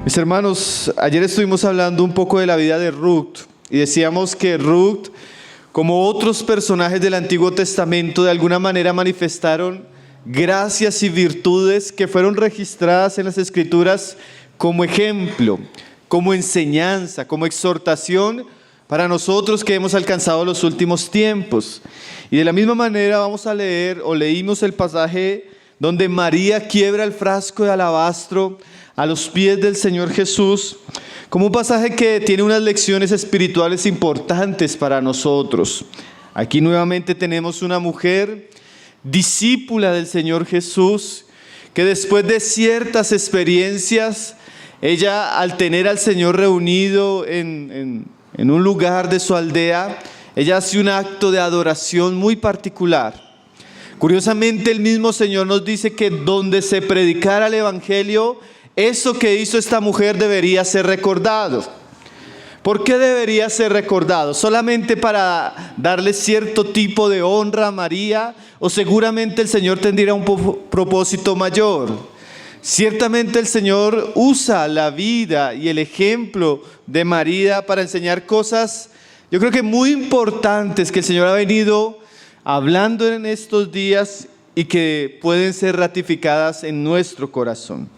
Mis hermanos, ayer estuvimos hablando un poco de la vida de Ruth y decíamos que Ruth, como otros personajes del Antiguo Testamento, de alguna manera manifestaron gracias y virtudes que fueron registradas en las Escrituras como ejemplo, como enseñanza, como exhortación para nosotros que hemos alcanzado los últimos tiempos. Y de la misma manera vamos a leer o leímos el pasaje donde María quiebra el frasco de alabastro a los pies del Señor Jesús, como un pasaje que tiene unas lecciones espirituales importantes para nosotros. Aquí nuevamente tenemos una mujer discípula del Señor Jesús, que después de ciertas experiencias, ella al tener al Señor reunido en un lugar de su aldea, ella hace un acto de adoración muy particular. Curiosamente, el mismo Señor nos dice que donde se predicara el Evangelio, eso que hizo esta mujer debería ser recordado. ¿Por qué debería ser recordado? ¿Solamente para darle cierto tipo de honra a María? ¿O seguramente el Señor tendría un propósito mayor? Ciertamente el Señor usa la vida y el ejemplo de María para enseñar cosas, yo creo que muy importantes, que el Señor ha venido hablando en estos días y que pueden ser ratificadas en nuestro corazón.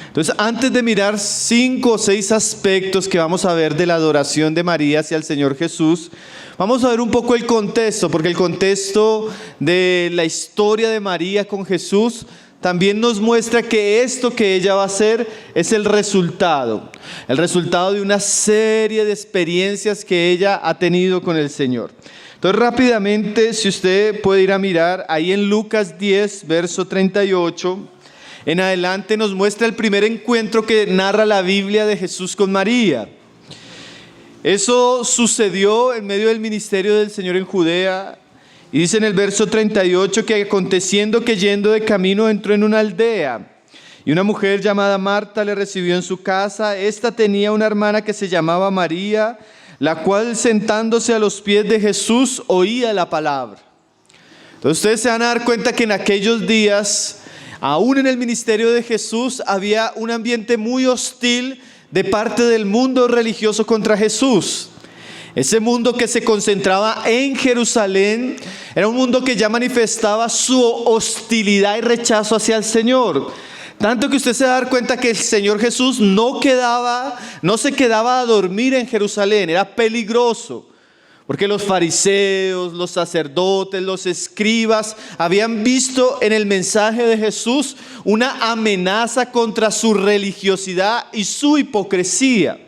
Entonces, antes de mirar 5 o 6 aspectos que vamos a ver de la adoración de María hacia el Señor Jesús, vamos a ver un poco el contexto, porque el contexto de la historia de María con Jesús también nos muestra que esto que ella va a hacer es el resultado de una serie de experiencias que ella ha tenido con el Señor. Entonces, rápidamente, si usted puede ir a mirar, ahí en Lucas 10, verso 38, en adelante nos muestra el primer encuentro que narra la Biblia de Jesús con María. Eso sucedió en medio del ministerio del Señor en Judea. Y dice en el verso 38 que aconteciendo que yendo de camino entró en una aldea y una mujer llamada Marta le recibió en su casa. Esta tenía una hermana que se llamaba María, la cual sentándose a los pies de Jesús oía la palabra. Entonces ustedes se van a dar cuenta que en aquellos días, aún en el ministerio de Jesús, había un ambiente muy hostil de parte del mundo religioso contra Jesús. Ese mundo que se concentraba en Jerusalén era un mundo que ya manifestaba su hostilidad y rechazo hacia el Señor. Tanto que usted se va a dar cuenta que el Señor Jesús no se quedaba a dormir en Jerusalén, era peligroso. Porque los fariseos, los sacerdotes, los escribas habían visto en el mensaje de Jesús una amenaza contra su religiosidad y su hipocresía.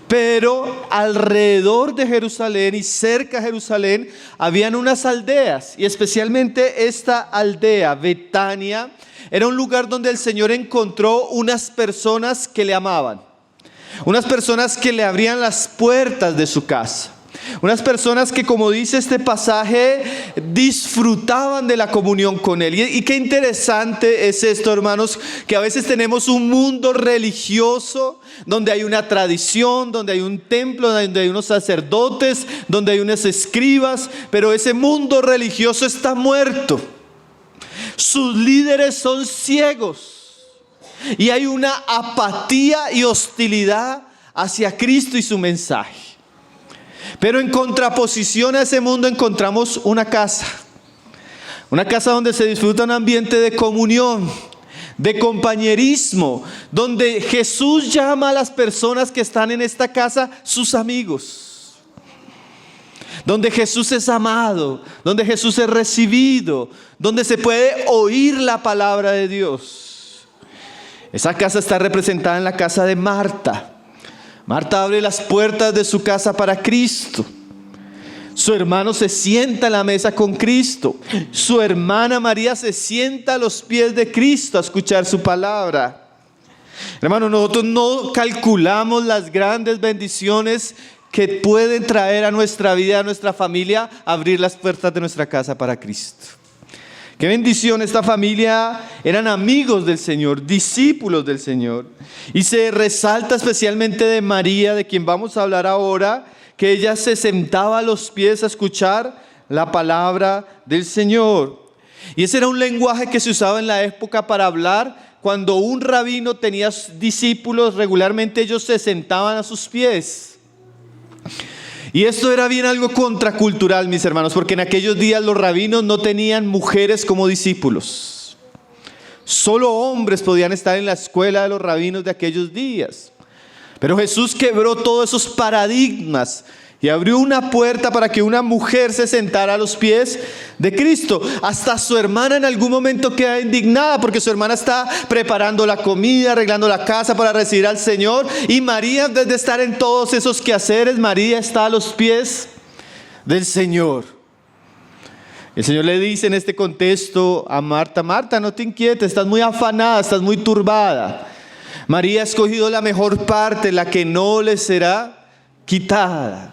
Pero alrededor de Jerusalén y cerca de Jerusalén habían unas aldeas, y especialmente esta aldea, Betania, era un lugar donde el Señor encontró unas personas que le amaban, unas personas que le abrían las puertas de su casa. Unas personas que, como dice este pasaje, disfrutaban de la comunión con Él. Y qué interesante es esto, hermanos, que a veces tenemos un mundo religioso donde hay una tradición, donde hay un templo, donde hay unos sacerdotes, donde hay unos escribas, pero ese mundo religioso está muerto. Sus líderes son ciegos y hay una apatía y hostilidad hacia Cristo y su mensaje. Pero en contraposición a ese mundo encontramos una casa donde se disfruta un ambiente de comunión, de compañerismo, donde Jesús llama a las personas que están en esta casa sus amigos, donde Jesús es amado, donde Jesús es recibido, donde se puede oír la palabra de Dios. Esa casa está representada en la casa de Marta. Marta abre las puertas de su casa para Cristo. Su hermano se sienta a la mesa con Cristo. Su hermana María se sienta a los pies de Cristo a escuchar su palabra. Hermano, nosotros no calculamos las grandes bendiciones que pueden traer a nuestra vida, a nuestra familia, abrir las puertas de nuestra casa para Cristo. Qué bendición, esta familia eran amigos del Señor, discípulos del Señor. Y se resalta especialmente de María, de quien vamos a hablar ahora, que ella se sentaba a los pies a escuchar la palabra del Señor. Y ese era un lenguaje que se usaba en la época para hablar cuando un rabino tenía discípulos, regularmente ellos se sentaban a sus pies. Y esto era bien algo contracultural, mis hermanos, porque en aquellos días los rabinos no tenían mujeres como discípulos. Solo hombres podían estar en la escuela de los rabinos de aquellos días. Pero Jesús quebró todos esos paradigmas y abrió una puerta para que una mujer se sentara a los pies de Cristo. Hasta su hermana en algún momento queda indignada porque su hermana está preparando la comida, arreglando la casa para recibir al Señor. Y María, en vez de estar en todos esos quehaceres, María está a los pies del Señor. El Señor le dice en este contexto a Marta: Marta, no te inquietes, estás muy afanada, estás muy turbada. María ha escogido la mejor parte, la que no le será quitada.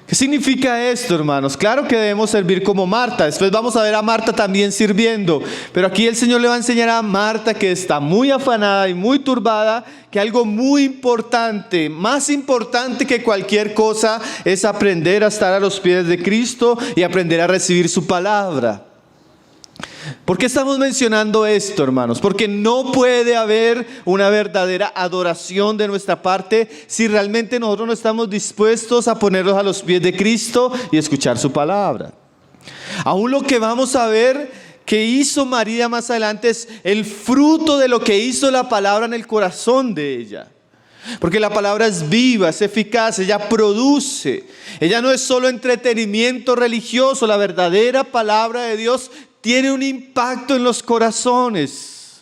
¿Qué significa esto, hermanos? Claro que debemos servir como Marta. Después vamos a ver a Marta también sirviendo. Pero aquí el Señor le va a enseñar a Marta, que está muy afanada y muy turbada, que algo muy importante, más importante que cualquier cosa, es aprender a estar a los pies de Cristo y aprender a recibir su palabra. ¿Por qué estamos mencionando esto, hermanos? Porque no puede haber una verdadera adoración de nuestra parte si realmente nosotros no estamos dispuestos a ponernos a los pies de Cristo y escuchar su palabra. Aún lo que vamos a ver que hizo María más adelante es el fruto de lo que hizo la palabra en el corazón de ella. Porque la palabra es viva, es eficaz, ella produce. Ella no es solo entretenimiento religioso, la verdadera palabra de Dios tiene un impacto en los corazones,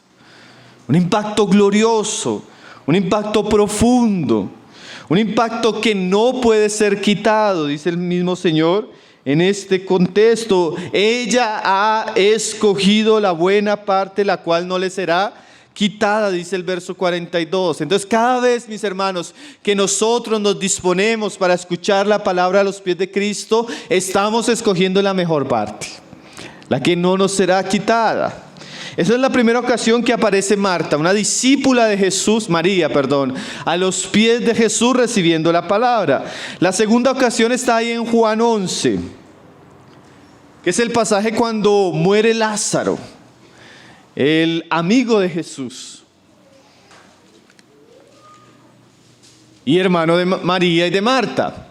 un impacto glorioso, un impacto profundo, un impacto que no puede ser quitado, dice el mismo Señor en este contexto. Ella ha escogido la buena parte, la cual no le será quitada, dice el verso 42. Entonces, cada vez, mis hermanos, que nosotros nos disponemos para escuchar la palabra a los pies de Cristo, estamos escogiendo la mejor parte, la que no nos será quitada. Esa es la primera ocasión que aparece Marta, una discípula de Jesús, María, a los pies de Jesús recibiendo la palabra. La segunda ocasión está ahí en Juan 11, que es el pasaje cuando muere Lázaro, el amigo de Jesús y hermano de María y de Marta.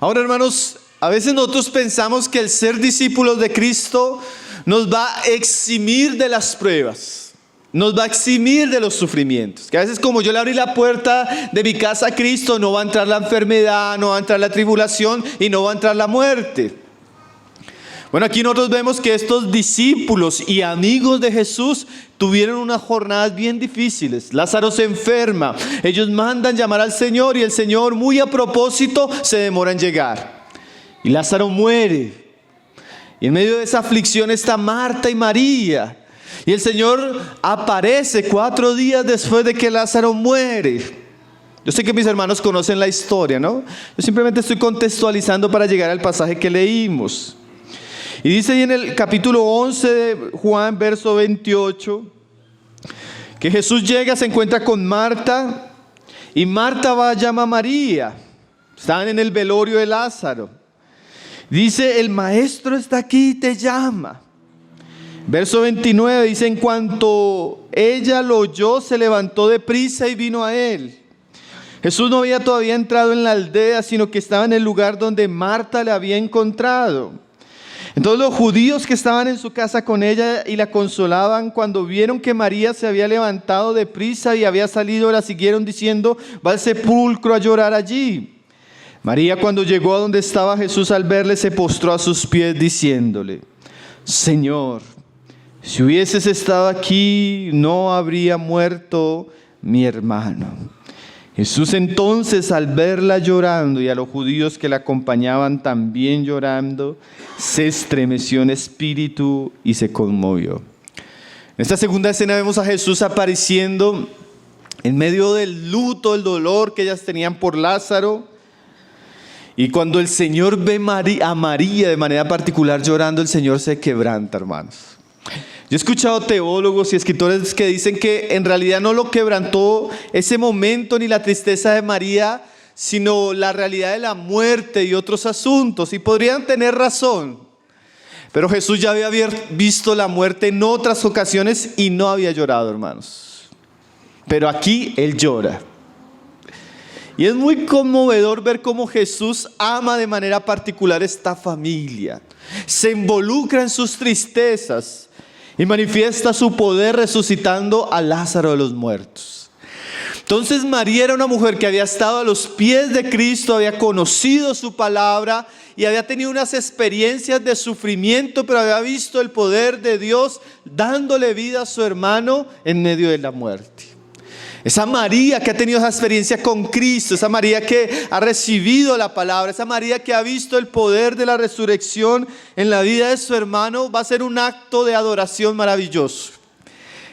Ahora, hermanos, a veces nosotros pensamos que el ser discípulos de Cristo nos va a eximir de las pruebas, nos va a eximir de los sufrimientos. Que a veces, como yo le abrí la puerta de mi casa a Cristo, no va a entrar la enfermedad, no va a entrar la tribulación y no va a entrar la muerte. Bueno, aquí nosotros vemos que estos discípulos y amigos de Jesús tuvieron unas jornadas bien difíciles. Lázaro se enferma, ellos mandan llamar al Señor y el Señor, muy a propósito, se demora en llegar. Y Lázaro muere. Y en medio de esa aflicción está Marta y María. Y el Señor aparece 4 días después de que Lázaro muere. Yo sé que mis hermanos conocen la historia, ¿no? Yo simplemente estoy contextualizando para llegar al pasaje que leímos. Y dice ahí en el capítulo 11 de Juan, verso 28, que Jesús llega, se encuentra con Marta. Y Marta va a llamar a María. Estaban en el velorio de Lázaro. Dice: el maestro está aquí y te llama. Verso 29 dice: en cuanto ella lo oyó, se levantó deprisa y vino a él. Jesús no había todavía entrado en la aldea, sino que estaba en el lugar donde Marta le había encontrado. Entonces los judíos que estaban en su casa con ella y la consolaban, cuando vieron que María se había levantado deprisa y había salido, la siguieron diciendo: va al sepulcro a llorar allí. María, cuando llegó a donde estaba Jesús, al verle, se postró a sus pies diciéndole: Señor, si hubieses estado aquí, no habría muerto mi hermano. Jesús entonces, al verla llorando y a los judíos que la acompañaban también llorando, se estremeció en espíritu y se conmovió. En esta segunda escena vemos a Jesús apareciendo en medio del luto, el dolor que ellas tenían por Lázaro. Y cuando el Señor ve a María de manera particular llorando, el Señor se quebranta, hermanos. Yo he escuchado teólogos y escritores que dicen que en realidad no lo quebrantó ese momento ni la tristeza de María, sino la realidad de la muerte y otros asuntos. Y podrían tener razón. Pero Jesús ya había visto la muerte en otras ocasiones y no había llorado, hermanos. Pero aquí Él llora. Y es muy conmovedor ver cómo Jesús ama de manera particular esta familia. Se involucra en sus tristezas y manifiesta su poder resucitando a Lázaro de los muertos. Entonces María era una mujer que había estado a los pies de Cristo, había conocido su palabra y había tenido unas experiencias de sufrimiento, pero había visto el poder de Dios dándole vida a su hermano en medio de la muerte. Esa María que ha tenido esa experiencia con Cristo, esa María que ha recibido la palabra, esa María que ha visto el poder de la resurrección en la vida de su hermano, va a ser un acto de adoración maravilloso,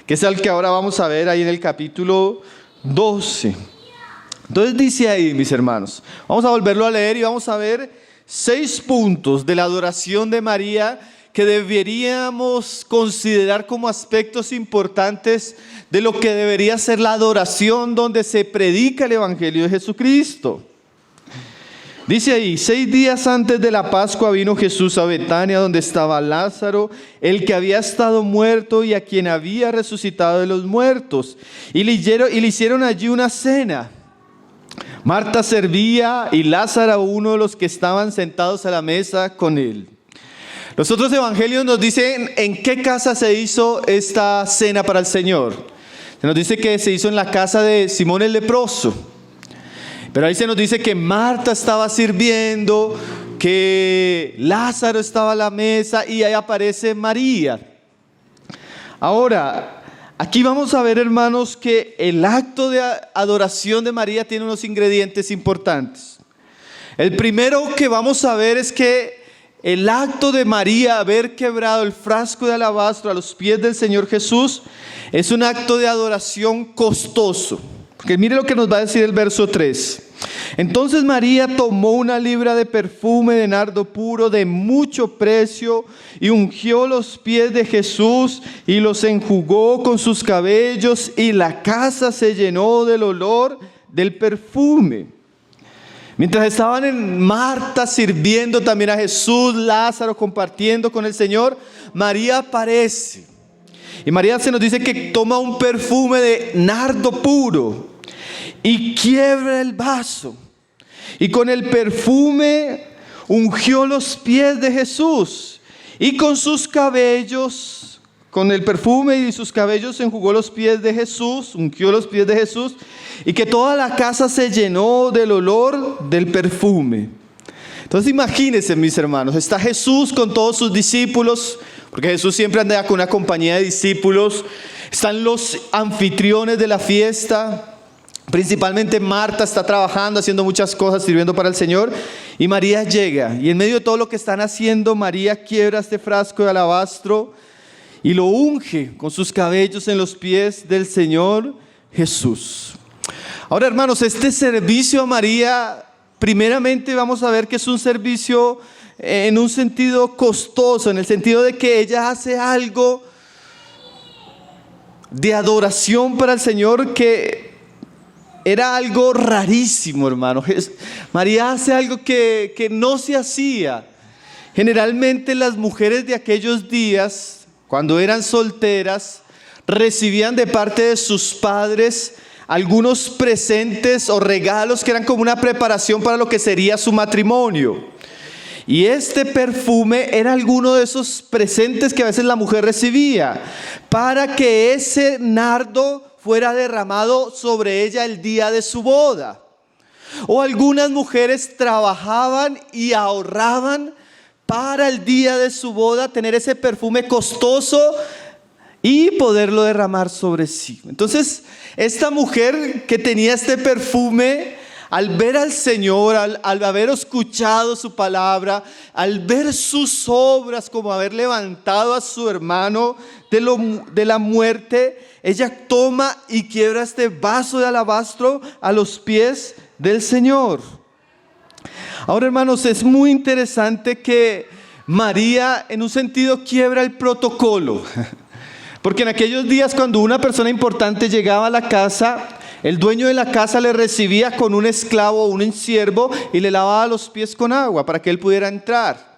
que es el que ahora vamos a ver ahí en el capítulo 12. Entonces dice ahí, mis hermanos, vamos a volverlo a leer y vamos a ver 6 puntos de la adoración de María que deberíamos considerar como aspectos importantes de lo que debería ser la adoración donde se predica el Evangelio de Jesucristo. Dice ahí: 6 días antes de la Pascua vino Jesús a Betania, donde estaba Lázaro, el que había estado muerto y a quien había resucitado de los muertos. Y le hicieron allí una cena. Marta servía y Lázaro uno de los que estaban sentados a la mesa con él. Los otros evangelios nos dicen en qué casa se hizo esta cena para el Señor. Se nos dice que se hizo en la casa de Simón el leproso. Pero ahí se nos dice que Marta estaba sirviendo, que Lázaro estaba a la mesa y ahí aparece María. Ahora, aquí vamos a ver, hermanos, que el acto de adoración de María tiene unos ingredientes importantes. El primero que vamos a ver es que el acto de María haber quebrado el frasco de alabastro a los pies del Señor Jesús es un acto de adoración costoso. Porque mire lo que nos va a decir el verso 3. Entonces María tomó una libra de perfume de nardo puro de mucho precio y ungió los pies de Jesús y los enjugó con sus cabellos, y la casa se llenó del olor del perfume. Mientras estaban en Marta sirviendo también a Jesús, Lázaro compartiendo con el Señor, María aparece. Y María se nos dice que toma un perfume de nardo puro y quiebra el vaso. Y con el perfume ungió los pies de Jesús. Y con sus cabellos, con el perfume y sus cabellos enjugó los pies de Jesús, ungió los pies de Jesús. Y que toda la casa se llenó del olor del perfume. Entonces imagínense, mis hermanos, está Jesús con todos sus discípulos, porque Jesús siempre anda con una compañía de discípulos. Están los anfitriones de la fiesta, principalmente Marta está trabajando, haciendo muchas cosas, sirviendo para el Señor. Y María llega, y en medio de todo lo que están haciendo, María quiebra este frasco de alabastro y lo unge con sus cabellos en los pies del Señor Jesús. Ahora, hermanos, este servicio a María, primeramente vamos a ver que es un servicio en un sentido costoso, en el sentido de que ella hace algo de adoración para el Señor que era algo rarísimo, hermano. María hace algo que no se hacía. Generalmente las mujeres de aquellos días, cuando eran solteras, recibían de parte de sus padres algunos presentes o regalos que eran como una preparación para lo que sería su matrimonio. Y este perfume era alguno de esos presentes que a veces la mujer recibía, para que ese nardo fuera derramado sobre ella el día de su boda. O algunas mujeres trabajaban y ahorraban para el día de su boda tener ese perfume costoso y poderlo derramar sobre sí. Entonces, esta mujer que tenía este perfume, al ver al Señor, al haber escuchado su palabra, al ver sus obras, como haber levantado a su hermano de la muerte, ella toma y quiebra este vaso de alabastro a los pies del Señor. Ahora, hermanos, es muy interesante que María, en un sentido, quiebra el protocolo. Porque en aquellos días, cuando una persona importante llegaba a la casa, el dueño de la casa le recibía con un esclavo o un siervo y le lavaba los pies con agua para que él pudiera entrar.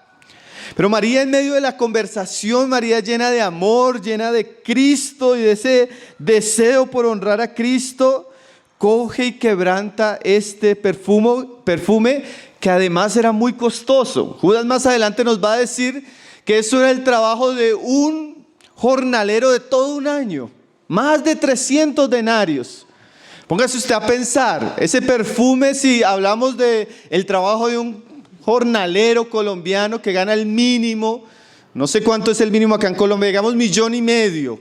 Pero María, en medio de la conversación, María llena de amor, llena de Cristo y de ese deseo por honrar a Cristo, coge y quebranta este perfume que además era muy costoso. Judas más adelante nos va a decir que eso era el trabajo de un jornalero de todo un año, más de 300 denarios. Póngase usted a pensar, ese perfume, si hablamos del trabajo de un jornalero colombiano que gana el mínimo, no sé cuánto es el mínimo acá en Colombia, digamos 1,5 millones.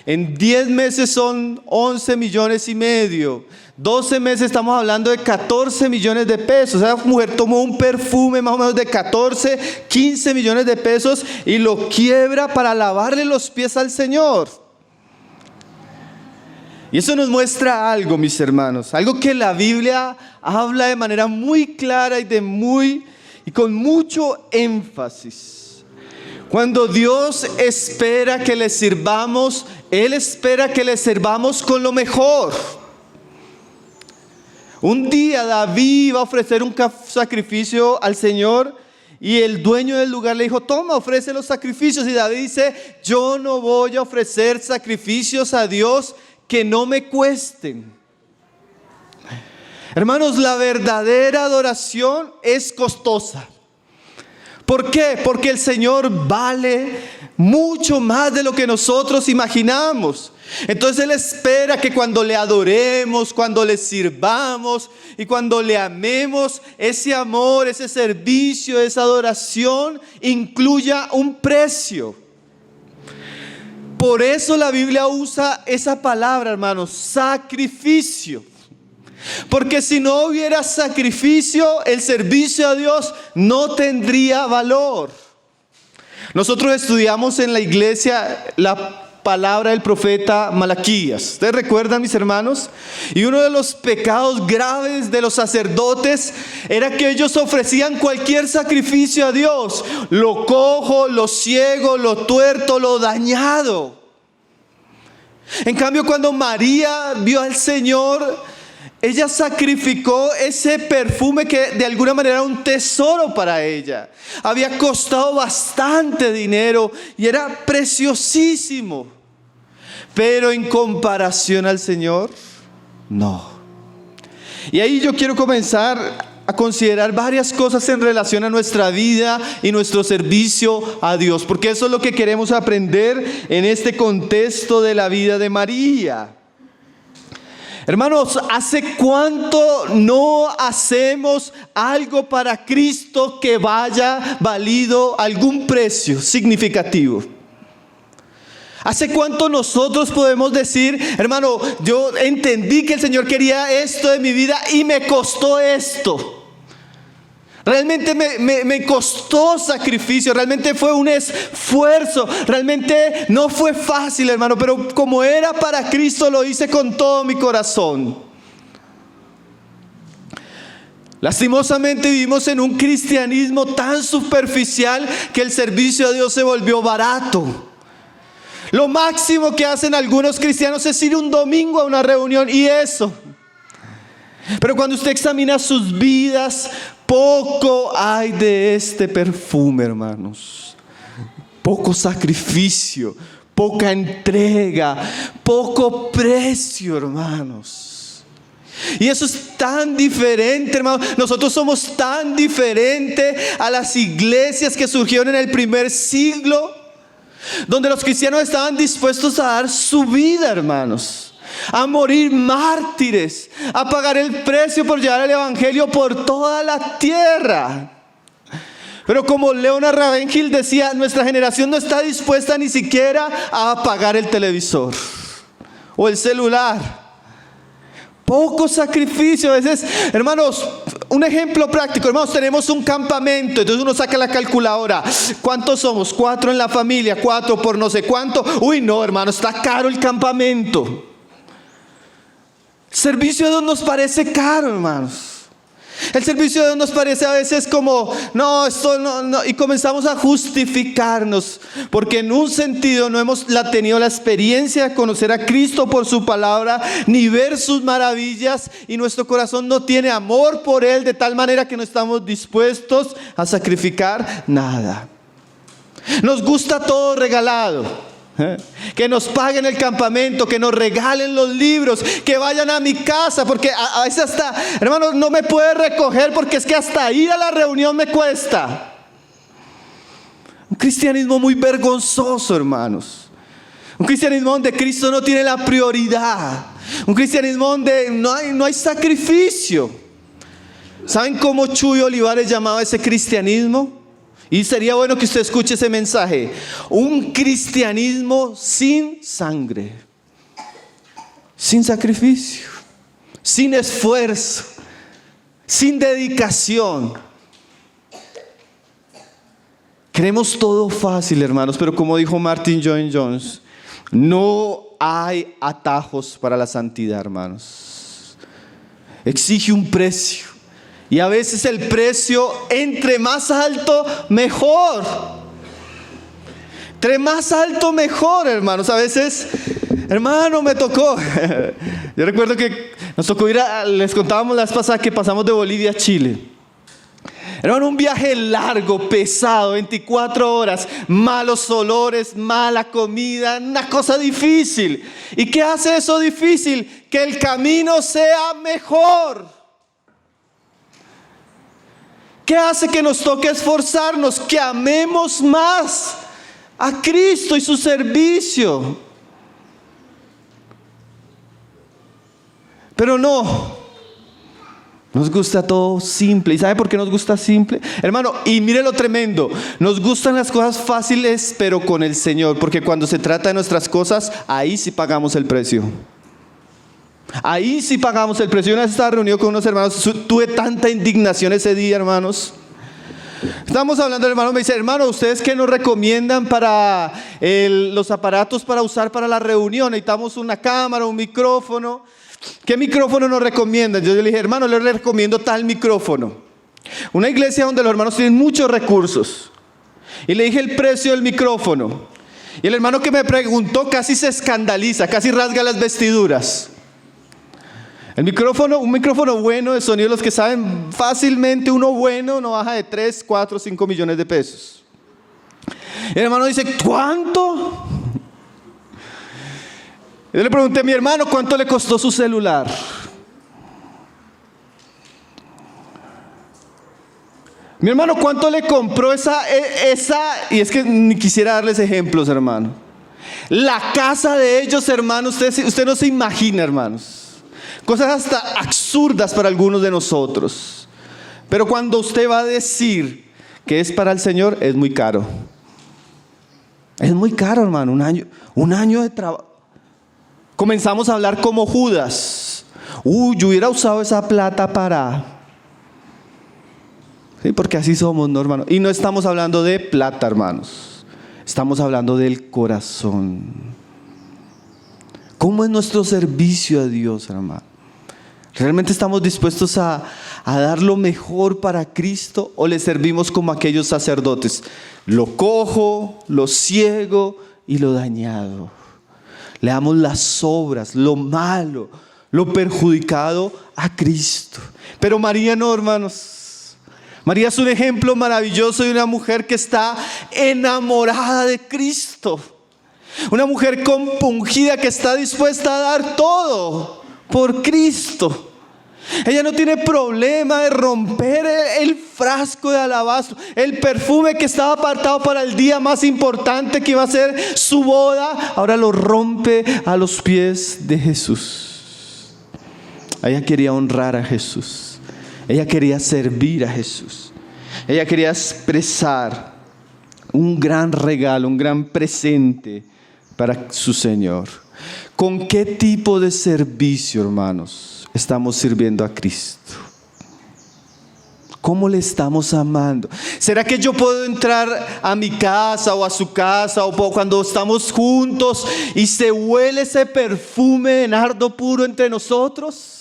En 10 meses son 11,5 millones. 12 meses estamos hablando de 14 millones de pesos. Esa mujer tomó un perfume más o menos de 14, 15 millones de pesos y lo quiebra para lavarle los pies al Señor. Y eso nos muestra algo, mis hermanos, algo que la Biblia habla de manera muy clara y con mucho énfasis. Cuando Dios espera que le sirvamos, Él espera que le sirvamos con lo mejor. Un día David iba a ofrecer un sacrificio al Señor y el dueño del lugar le dijo: toma, ofrece los sacrificios. Y David dice: yo no voy a ofrecer sacrificios a Dios que no me cuesten. Hermanos, la verdadera adoración es costosa. ¿Por qué? Porque el Señor vale mucho más de lo que nosotros imaginamos. Entonces Él espera que cuando le adoremos, cuando le sirvamos y cuando le amemos, ese amor, ese servicio, esa adoración incluya un precio. Por eso la Biblia usa esa palabra, hermanos, sacrificio. Porque si no hubiera sacrificio, el servicio a Dios no tendría valor. Nosotros estudiamos en la iglesia la palabra del profeta Malaquías. ¿Ustedes recuerdan, mis hermanos? Y uno de los pecados graves de los sacerdotes era que ellos ofrecían cualquier sacrificio a Dios. Lo cojo, lo ciego, lo tuerto, lo dañado. En cambio, cuando María vio al Señor, ella sacrificó ese perfume que de alguna manera era un tesoro para ella. Había costado bastante dinero y era preciosísimo. Pero en comparación al Señor, no. Y ahí yo quiero comenzar a considerar varias cosas en relación a nuestra vida y nuestro servicio a Dios, porque eso es lo que queremos aprender en este contexto de la vida de María. Hermanos, ¿hace cuánto no hacemos algo para Cristo que vaya valido algún precio significativo? ¿Hace cuánto nosotros podemos decir: hermano, yo entendí que el Señor quería esto de mi vida y me costó esto? Realmente me costó sacrificio, realmente fue un esfuerzo, realmente no fue fácil, hermano, pero como era para Cristo lo hice con todo mi corazón. Lastimosamente vivimos en un cristianismo tan superficial que el servicio a Dios se volvió barato. Lo máximo que hacen algunos cristianos es ir un domingo a una reunión y eso. Pero cuando usted examina sus vidas, poco hay de este perfume, hermanos. Poco sacrificio, poca entrega, poco precio, hermanos. Y eso es tan diferente, hermanos. Nosotros somos tan diferentes a las iglesias que surgieron en el primer siglo, donde los cristianos estaban dispuestos a dar su vida, hermanos, a morir mártires, a pagar el precio por llevar el evangelio por toda la tierra. Pero como Leonard Ravenhill decía, nuestra generación no está dispuesta ni siquiera a apagar el televisor o el celular. Poco sacrificio. A veces, hermanos, un ejemplo práctico, hermanos, tenemos un campamento, entonces uno saca la calculadora. ¿Cuántos somos? 4 en la familia, 4 por no sé cuánto. Uy, no, hermano, está caro el campamento. El servicio de Dios nos parece caro, hermanos. El servicio de Dios nos parece a veces como, no, esto no, y comenzamos a justificarnos, porque en un sentido no hemos tenido la experiencia de conocer a Cristo por su palabra, ni ver sus maravillas, y nuestro corazón no tiene amor por Él, de tal manera que no estamos dispuestos a sacrificar nada. Nos gusta todo regalado. Que nos paguen el campamento, que nos regalen los libros, que vayan a mi casa, porque a veces hasta, hermano, no me puede recoger porque es que hasta ir a la reunión me cuesta. Un cristianismo muy vergonzoso, hermanos. Un cristianismo donde Cristo no tiene la prioridad. Un cristianismo donde no hay sacrificio. ¿Saben cómo Chuy Olivares llamaba ese cristianismo? Y sería bueno que usted escuche ese mensaje. Un cristianismo sin sangre, sin sacrificio, sin esfuerzo, sin dedicación. Queremos todo fácil, hermanos, pero como dijo Martin Lloyd-Jones, no hay atajos para la santidad, hermanos. Exige un precio. Y a veces el precio, entre más alto, mejor. Entre más alto, mejor, hermanos. A veces, hermano, me tocó. Yo recuerdo que nos tocó les contábamos la vez pasada que pasamos de Bolivia a Chile. Hermano, un viaje largo, pesado, 24 horas, malos olores, mala comida, una cosa difícil. ¿Y qué hace eso difícil? Que el camino sea mejor. ¿Qué hace que nos toque esforzarnos? Que amemos más a Cristo y su servicio. Pero no, nos gusta todo simple. ¿Y sabe por qué nos gusta simple? Hermano, y mire lo tremendo. Nos gustan las cosas fáciles, pero con el Señor. Porque cuando se trata de nuestras cosas, ahí sí pagamos el precio. Ahí sí pagamos el precio. Yo una vez estaba reunido con unos hermanos, tuve tanta indignación ese día, hermanos. Estamos hablando, el hermano me dice: hermano, ¿ustedes qué nos recomiendan para los aparatos para usar para la reunión? Necesitamos una cámara, un micrófono. ¿Qué micrófono nos recomiendan? Yo le dije: hermano, les recomiendo tal micrófono. Una iglesia donde los hermanos tienen muchos recursos. Y le dije el precio del micrófono. Y el hermano que me preguntó casi se escandaliza, casi rasga las vestiduras. El micrófono, un micrófono bueno de sonido, los que saben fácilmente, uno bueno no baja de 3, 4, 5 millones de pesos. El hermano dice: ¿cuánto? Yo le pregunté a mi hermano: ¿cuánto le costó su celular? Mi hermano, ¿cuánto le compró esa? Y es que ni quisiera darles ejemplos, hermano. La casa de ellos, hermano, usted no se imagina, hermanos. Cosas hasta absurdas para algunos de nosotros. Pero cuando usted va a decir que es para el Señor, es muy caro. Es muy caro, hermano. Un año de trabajo. Comenzamos a hablar como Judas. Yo hubiera usado esa plata para... Sí, porque así somos, ¿no, hermano? Y no estamos hablando de plata, hermanos. Estamos hablando del corazón. ¿Cómo es nuestro servicio a Dios, hermano? ¿Realmente estamos dispuestos a dar lo mejor para Cristo, o le servimos como aquellos sacerdotes? Lo cojo, lo ciego y lo dañado. Le damos las obras, lo malo, lo perjudicado a Cristo. Pero María no, hermanos. María es un ejemplo maravilloso de una mujer que está enamorada de Cristo. Una mujer compungida que está dispuesta a dar todo por Cristo. Ella no tiene problema de romper el frasco de alabastro, el perfume que estaba apartado para el día más importante que iba a ser su boda. Ahora lo rompe a los pies de Jesús. Ella quería honrar a Jesús. Ella quería servir a Jesús. Ella quería expresar un gran regalo, un gran presente para su Señor. ¿Con qué tipo de servicio, hermanos, estamos sirviendo a Cristo? ¿Cómo le estamos amando? ¿Será que yo puedo entrar a mi casa o a su casa, o cuando estamos juntos y se huele ese perfume de nardo puro entre nosotros?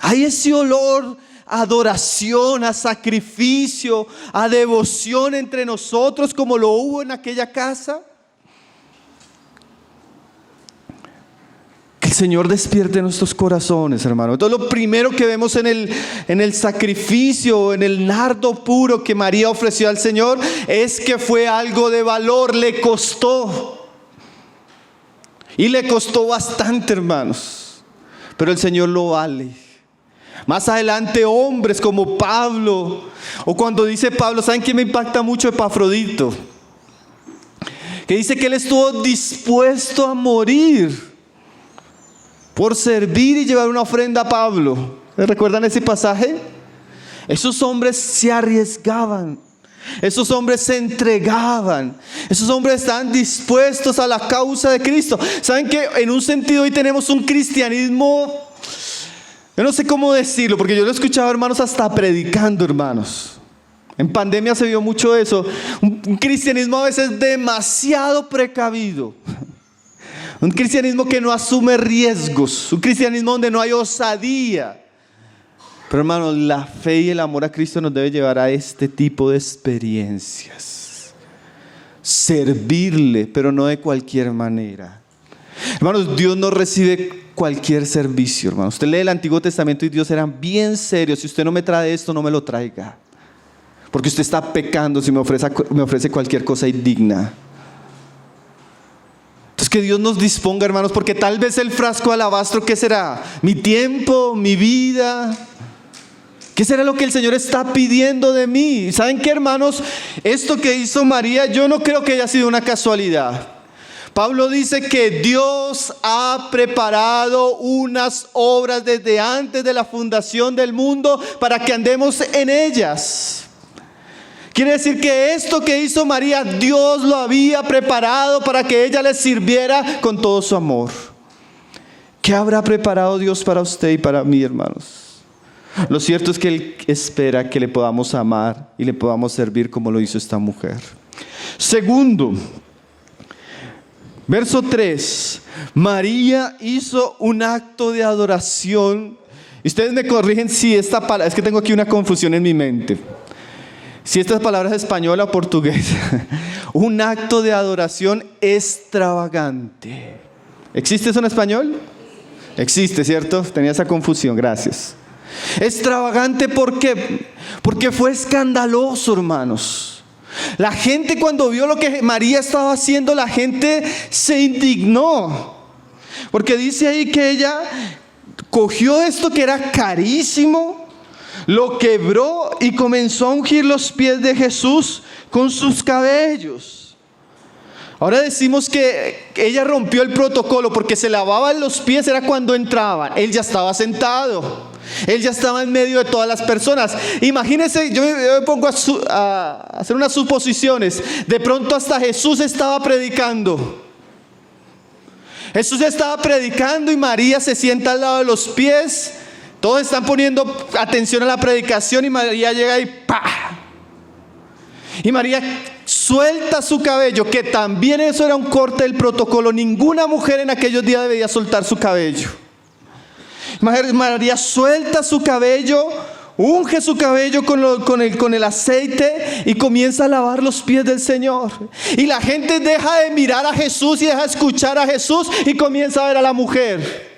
Hay ese olor a adoración, a sacrificio, a devoción entre nosotros, como lo hubo en aquella casa. Que el Señor despierte nuestros corazones, hermano. Entonces lo primero que vemos en el sacrificio, en el nardo puro que María ofreció al Señor, es que fue algo de valor, le costó. Y le costó bastante, hermanos. Pero el Señor lo vale. Más adelante hombres como Pablo, o cuando dice Pablo, ¿saben qué me impacta mucho? Epafrodito, que dice que él estuvo dispuesto a morir por servir y llevar una ofrenda a Pablo. ¿Recuerdan ese pasaje? Esos hombres se arriesgaban, esos hombres se entregaban, esos hombres estaban dispuestos a la causa de Cristo. ¿Saben que en un sentido hoy tenemos un cristianismo, yo no sé cómo decirlo, porque yo lo he escuchado, hermanos, hasta predicando, hermanos? En pandemia se vio mucho eso, un cristianismo a veces demasiado precavido. Un cristianismo que no asume riesgos, un cristianismo donde no hay osadía. Pero hermanos, la fe y el amor a Cristo nos debe llevar a este tipo de experiencias. Servirle, pero no de cualquier manera. Hermanos, Dios no recibe cualquier servicio, hermanos. Usted lee el Antiguo Testamento y Dios era bien serio. Si usted no me trae esto, no me lo traiga. Porque usted está pecando si me ofrece cualquier cosa indigna. Entonces que Dios nos disponga, hermanos, porque tal vez el frasco de alabastro, ¿qué será? Mi tiempo, mi vida. ¿Qué será lo que el Señor está pidiendo de mí? ¿Saben qué, hermanos? Esto que hizo María, yo no creo que haya sido una casualidad. Pablo dice que Dios ha preparado unas obras desde antes de la fundación del mundo para que andemos en ellas. Quiere decir que esto que hizo María, Dios lo había preparado para que ella le sirviera con todo su amor. ¿Qué habrá preparado Dios para usted y para mí, hermanos? Lo cierto es que Él espera que le podamos amar y le podamos servir como lo hizo esta mujer. Segundo, verso 3. María hizo un acto de adoración. Y ustedes me corrigen si esta palabra, es que tengo aquí una confusión en mi mente. Si esta palabra es española o portuguesa. Un acto de adoración extravagante. ¿Existe eso en español? Existe, ¿cierto? Tenía esa confusión, gracias. Extravagante, ¿por qué? Porque fue escandaloso, hermanos. La gente, cuando vio lo que María estaba haciendo, la gente se indignó. Porque dice ahí que ella cogió esto que era carísimo, lo quebró y comenzó a ungir los pies de Jesús con sus cabellos. Ahora decimos que ella rompió el protocolo porque se lavaban los pies, era cuando entraba. Él ya estaba sentado, él ya estaba en medio de todas las personas. Imagínense, yo me pongo a hacer unas suposiciones. De pronto hasta Jesús estaba predicando. Jesús estaba predicando y María se sienta al lado de los pies. Todos están poniendo atención a la predicación y María llega y ¡pah! Y María suelta su cabello, que también eso era un corte del protocolo. Ninguna mujer en aquellos días debía soltar su cabello. María suelta su cabello, unge su cabello con el aceite y comienza a lavar los pies del Señor. Y la gente deja de mirar a Jesús y deja de escuchar a Jesús y comienza a ver a la mujer.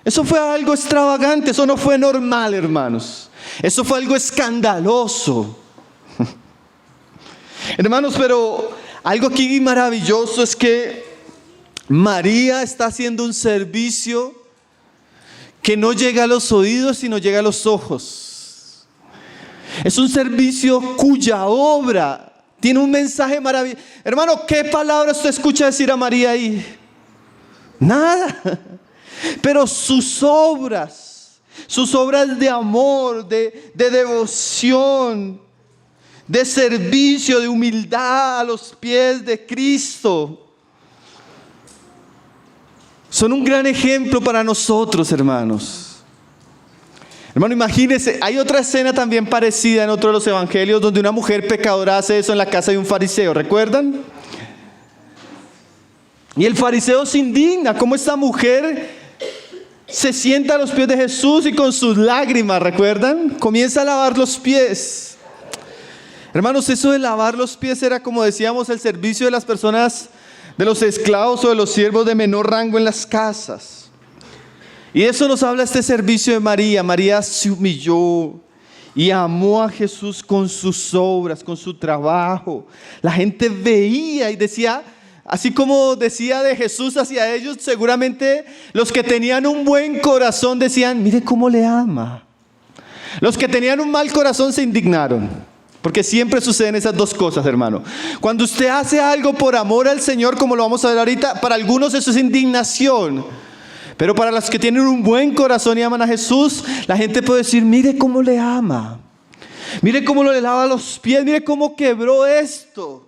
Eso fue algo extravagante, eso no fue normal, hermanos. Eso fue algo escandaloso. Hermanos, pero algo aquí maravilloso es que María está haciendo un servicio que no llega a los oídos, sino llega a los ojos. Es un servicio cuya obra tiene un mensaje maravilloso. Hermano, ¿qué palabras usted escucha decir a María ahí? Nada. Pero sus obras de amor, de devoción, de servicio, de humildad a los pies de Cristo, son un gran ejemplo para nosotros, hermanos. Hermano, imagínense, hay otra escena también parecida en otro de los evangelios donde una mujer pecadora hace eso en la casa de un fariseo, ¿recuerdan? Y el fariseo se indigna, ¿cómo esta mujer se sienta a los pies de Jesús y con sus lágrimas, ¿recuerdan? Comienza a lavar los pies. Hermanos, eso de lavar los pies era, como decíamos, el servicio de las personas de los esclavos o de los siervos de menor rango en las casas. Y de eso nos habla este servicio de María. María se humilló y amó a Jesús con sus obras, con su trabajo. La gente veía y decía, así como decía de Jesús hacia ellos, seguramente los que tenían un buen corazón decían, mire cómo le ama. Los que tenían un mal corazón se indignaron. Porque siempre suceden esas dos cosas, hermano. Cuando usted hace algo por amor al Señor, como lo vamos a ver ahorita, para algunos eso es indignación. Pero para los que tienen un buen corazón y aman a Jesús, la gente puede decir, mire cómo le ama. Mire cómo le lava los pies, mire cómo quebró esto.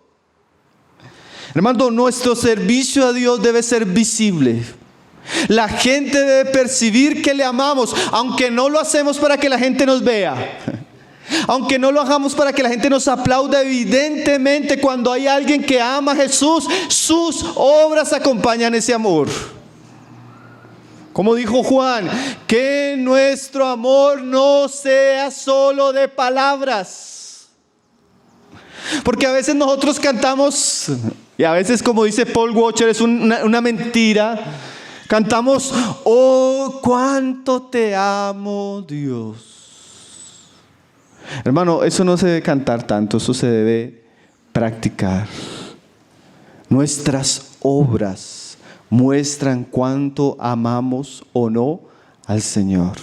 Hermano, nuestro servicio a Dios debe ser visible. La gente debe percibir que le amamos, aunque no lo hacemos para que la gente nos vea. Aunque no lo hagamos para que la gente nos aplaude, evidentemente cuando hay alguien que ama a Jesús, sus obras acompañan ese amor. Como dijo Juan, que nuestro amor no sea solo de palabras. Porque a veces nosotros cantamos, y a veces como dice Paul Washer, es una mentira. Cantamos, oh, cuánto te amo, Dios. Hermano, eso no se debe cantar tanto, eso se debe practicar. Nuestras obras muestran cuánto amamos o no al Señor.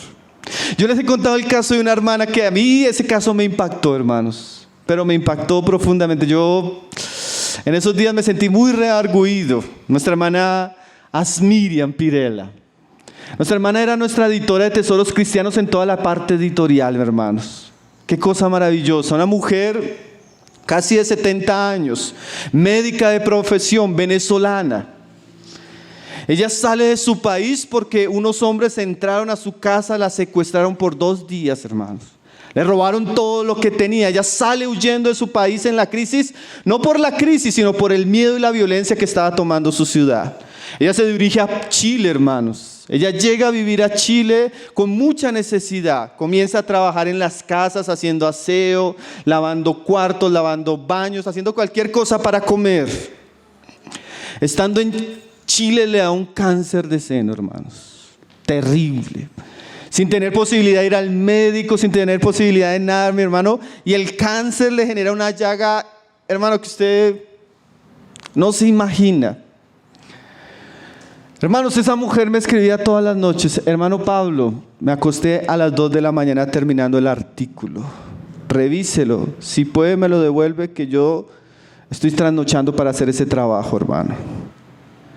Yo les he contado el caso de una hermana que a mí ese caso me impactó, hermanos. Pero me impactó profundamente. Yo en esos días me sentí muy redargüido. Nuestra hermana Asmiriam Pirela. Nuestra hermana era nuestra editora de Tesoros Cristianos en toda la parte editorial, hermanos. Qué cosa maravillosa. Una mujer casi de 70 años, médica de profesión, venezolana. Ella sale de su país porque unos hombres entraron a su casa, la secuestraron por 2 días, hermanos. Le robaron todo lo que tenía. Ella sale huyendo de su país en la crisis, no por la crisis, sino por el miedo y la violencia que estaba tomando su ciudad. Ella se dirige a Chile, hermanos. Ella llega a vivir a Chile con mucha necesidad. Comienza a trabajar en las casas, haciendo aseo, lavando cuartos, lavando baños, haciendo cualquier cosa para comer. Estando en Chile le da un cáncer de seno, hermanos. Terrible. Sin tener posibilidad de ir al médico, sin tener posibilidad de nada, mi hermano. Y el cáncer le genera una llaga, hermano, que usted no se imagina. Hermanos, esa mujer me escribía todas las noches, hermano Pablo, me acosté a las 2 de la mañana terminando el artículo. Revíselo, si puede me lo devuelve, que yo estoy trasnochando para hacer ese trabajo, hermano.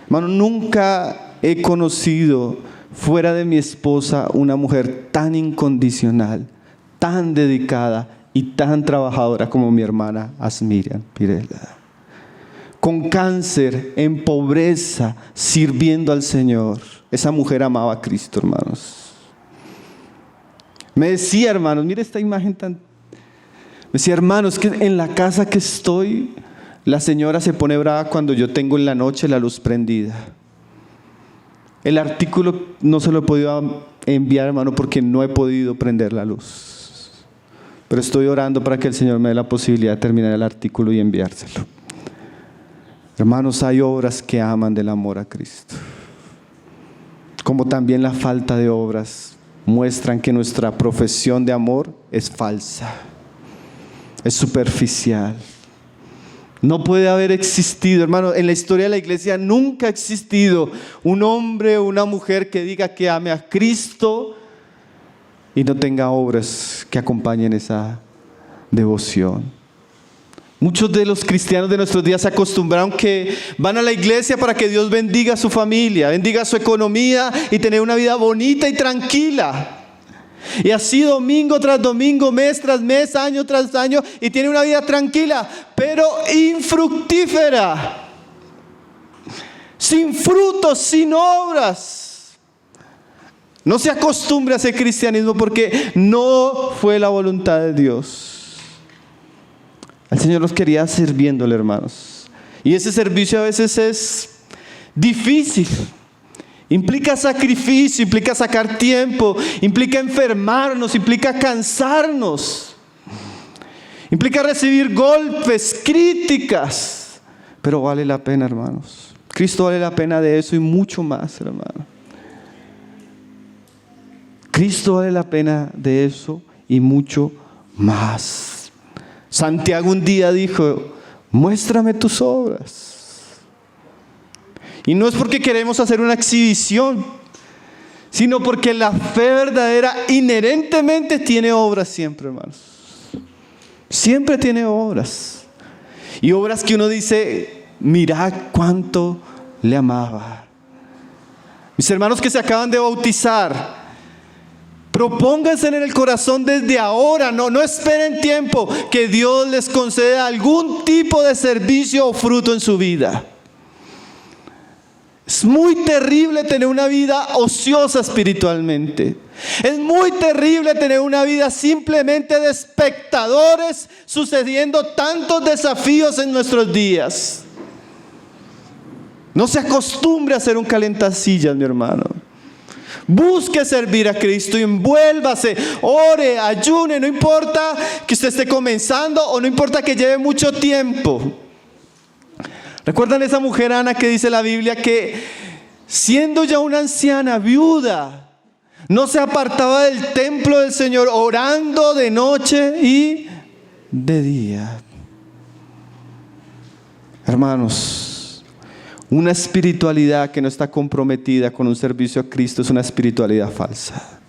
Hermano, nunca he conocido fuera de mi esposa una mujer tan incondicional, tan dedicada y tan trabajadora como mi hermana Asmiriam Pirela. Con cáncer, en pobreza, sirviendo al Señor. Esa mujer amaba a Cristo, hermanos. Me decía, hermanos, mire esta imagen tan... Me decía, hermanos, que en la casa que estoy, la señora se pone brava cuando yo tengo en la noche la luz prendida. El artículo no se lo he podido enviar, hermano, porque no he podido prender la luz. Pero estoy orando para que el Señor me dé la posibilidad de terminar el artículo y enviárselo. Hermanos, hay obras que aman del amor a Cristo. Como también la falta de obras muestran que nuestra profesión de amor es falsa, es superficial. No puede haber existido, hermano, en la historia de la iglesia nunca ha existido un hombre o una mujer que diga que ame a Cristo y no tenga obras que acompañen esa devoción. Muchos de los cristianos de nuestros días se acostumbraron que van a la iglesia para que Dios bendiga a su familia, bendiga su economía y tener una vida bonita y tranquila. Y así domingo tras domingo, mes tras mes, año tras año, y tiene una vida tranquila, pero infructífera, sin frutos, sin obras. No se acostumbre a ese cristianismo porque no fue la voluntad de Dios. El Señor los quería sirviéndole, hermanos. Y ese servicio a veces es difícil. Implica sacrificio, implica sacar tiempo, implica enfermarnos, implica cansarnos. Implica recibir golpes, críticas. Pero vale la pena, hermanos. Cristo vale la pena de eso y mucho más, hermano. Cristo vale la pena de eso y mucho más. Santiago un día dijo: muéstrame tus obras. Y no es porque queremos hacer una exhibición, sino porque la fe verdadera inherentemente tiene obras siempre, hermanos. Siempre tiene obras. Y obras que uno dice: mirad cuánto le amaba. Mis hermanos que se acaban de bautizar, propónganse en el corazón desde ahora, no esperen tiempo, que Dios les conceda algún tipo de servicio o fruto en su vida. Es muy terrible tener una vida ociosa espiritualmente. Es muy terrible tener una vida simplemente de espectadores, sucediendo tantos desafíos en nuestros días. No se acostumbre a ser un calentasillas, mi hermano. Busque servir a Cristo, envuélvase, ore, ayune, no importa que usted esté comenzando o no importa que lleve mucho tiempo. ¿Recuerdan esa mujer Ana que dice la Biblia que siendo ya una anciana viuda, no se apartaba del templo del Señor, orando de noche y de día? Hermanos, una espiritualidad que no está comprometida con un servicio a Cristo es una espiritualidad falsa.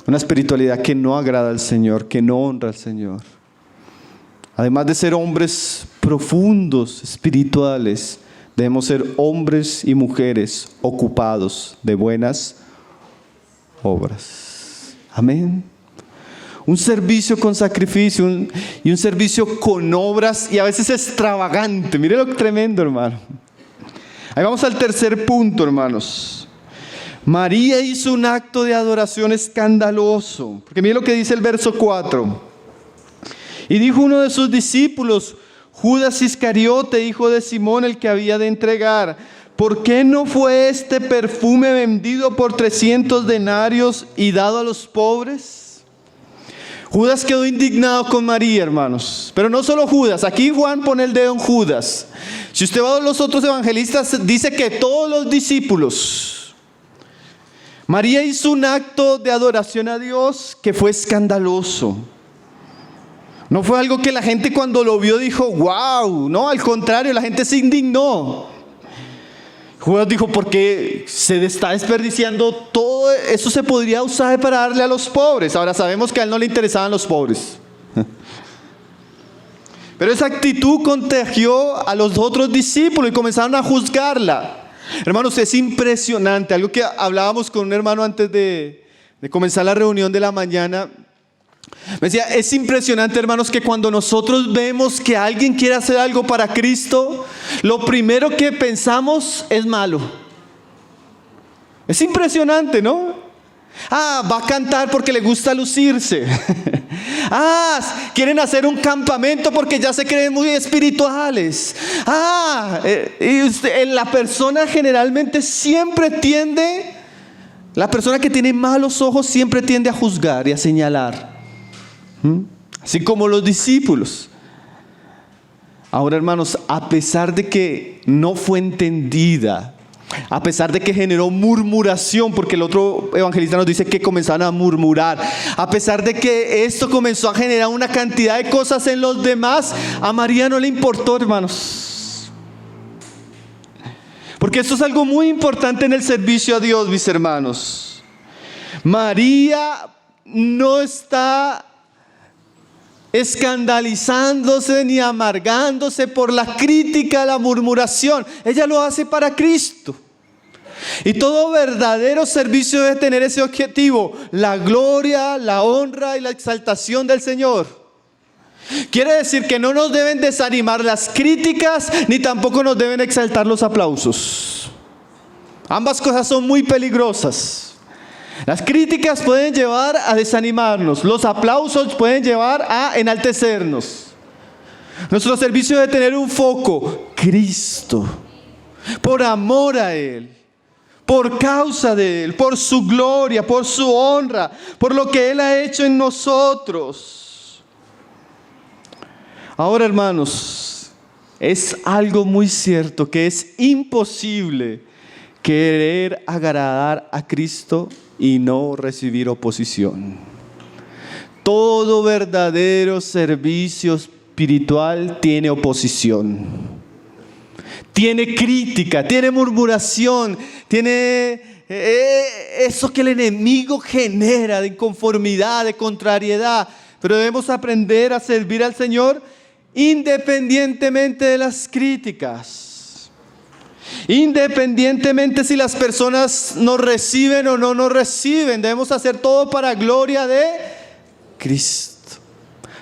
Una espiritualidad que no agrada al Señor, que no honra al Señor. Además de ser hombres profundos, espirituales, debemos ser hombres y mujeres ocupados de buenas obras. Amén. Un servicio con sacrificio y un servicio con obras y a veces extravagante. Mire lo tremendo, hermano. Ahí vamos al tercer punto, hermanos. María hizo un acto de adoración escandaloso. Porque mire lo que dice el verso 4. Y dijo uno de sus discípulos, Judas Iscariote, hijo de Simón, el que había de entregar: ¿por qué no fue este perfume vendido por 300 denarios y dado a los pobres? Judas quedó indignado con María, hermanos. Pero no solo Judas, aquí Juan pone el dedo en Judas. Si usted va a los otros evangelistas, dice que todos los discípulos. María hizo un acto de adoración a Dios que fue escandaloso. No fue algo que la gente cuando lo vio dijo: wow, no, al contrario, la gente se indignó. Judas dijo: porque se está desperdiciando todo eso, se podría usar para darle a los pobres. Ahora sabemos que a él no le interesaban los pobres. Pero esa actitud contagió a los otros discípulos y comenzaron a juzgarla. Hermanos, es impresionante. Algo que hablábamos con un hermano antes de comenzar la reunión de la mañana. Me decía: es impresionante, hermanos, que cuando nosotros vemos que alguien quiere hacer algo para Cristo, lo primero que pensamos es malo. Es impresionante, ¿no? Va a cantar porque le gusta lucirse. Quieren hacer un campamento porque ya se creen muy espirituales. La persona generalmente siempre tiende, la persona que tiene malos ojos siempre tiende a juzgar y a señalar. Así como los discípulos. Ahora, hermanos, a pesar de que no fue entendida, a pesar de que generó murmuración, porque el otro evangelista nos dice que comenzaron a murmurar, a pesar de que esto comenzó a generar una cantidad de cosas en los demás, a María no le importó, hermanos. Porque esto es algo muy importante en el servicio a Dios, mis hermanos. María no está escandalizándose ni amargándose por la crítica, la murmuración. Ella lo hace para Cristo. Y todo verdadero servicio debe tener ese objetivo: la gloria, la honra y la exaltación del Señor. Quiere decir que no nos deben desanimar las críticas, ni tampoco nos deben exaltar los aplausos. Ambas cosas son muy peligrosas. Las críticas pueden llevar a desanimarnos, los aplausos pueden llevar a enaltecernos. Nuestro servicio debe tener un foco: Cristo, por amor a Él, por causa de Él, por su gloria, por su honra, por lo que Él ha hecho en nosotros. Ahora, hermanos, Es algo muy cierto que es imposible querer agradar a Cristo y no recibir oposición. Todo verdadero servicio espiritual tiene oposición, tiene crítica, tiene murmuración, tiene eso que el enemigo genera de inconformidad, de contrariedad. Pero debemos aprender a servir al Señor independientemente de las críticas, independientemente si las personas nos reciben o no nos reciben. Debemos hacer todo para gloria de Cristo.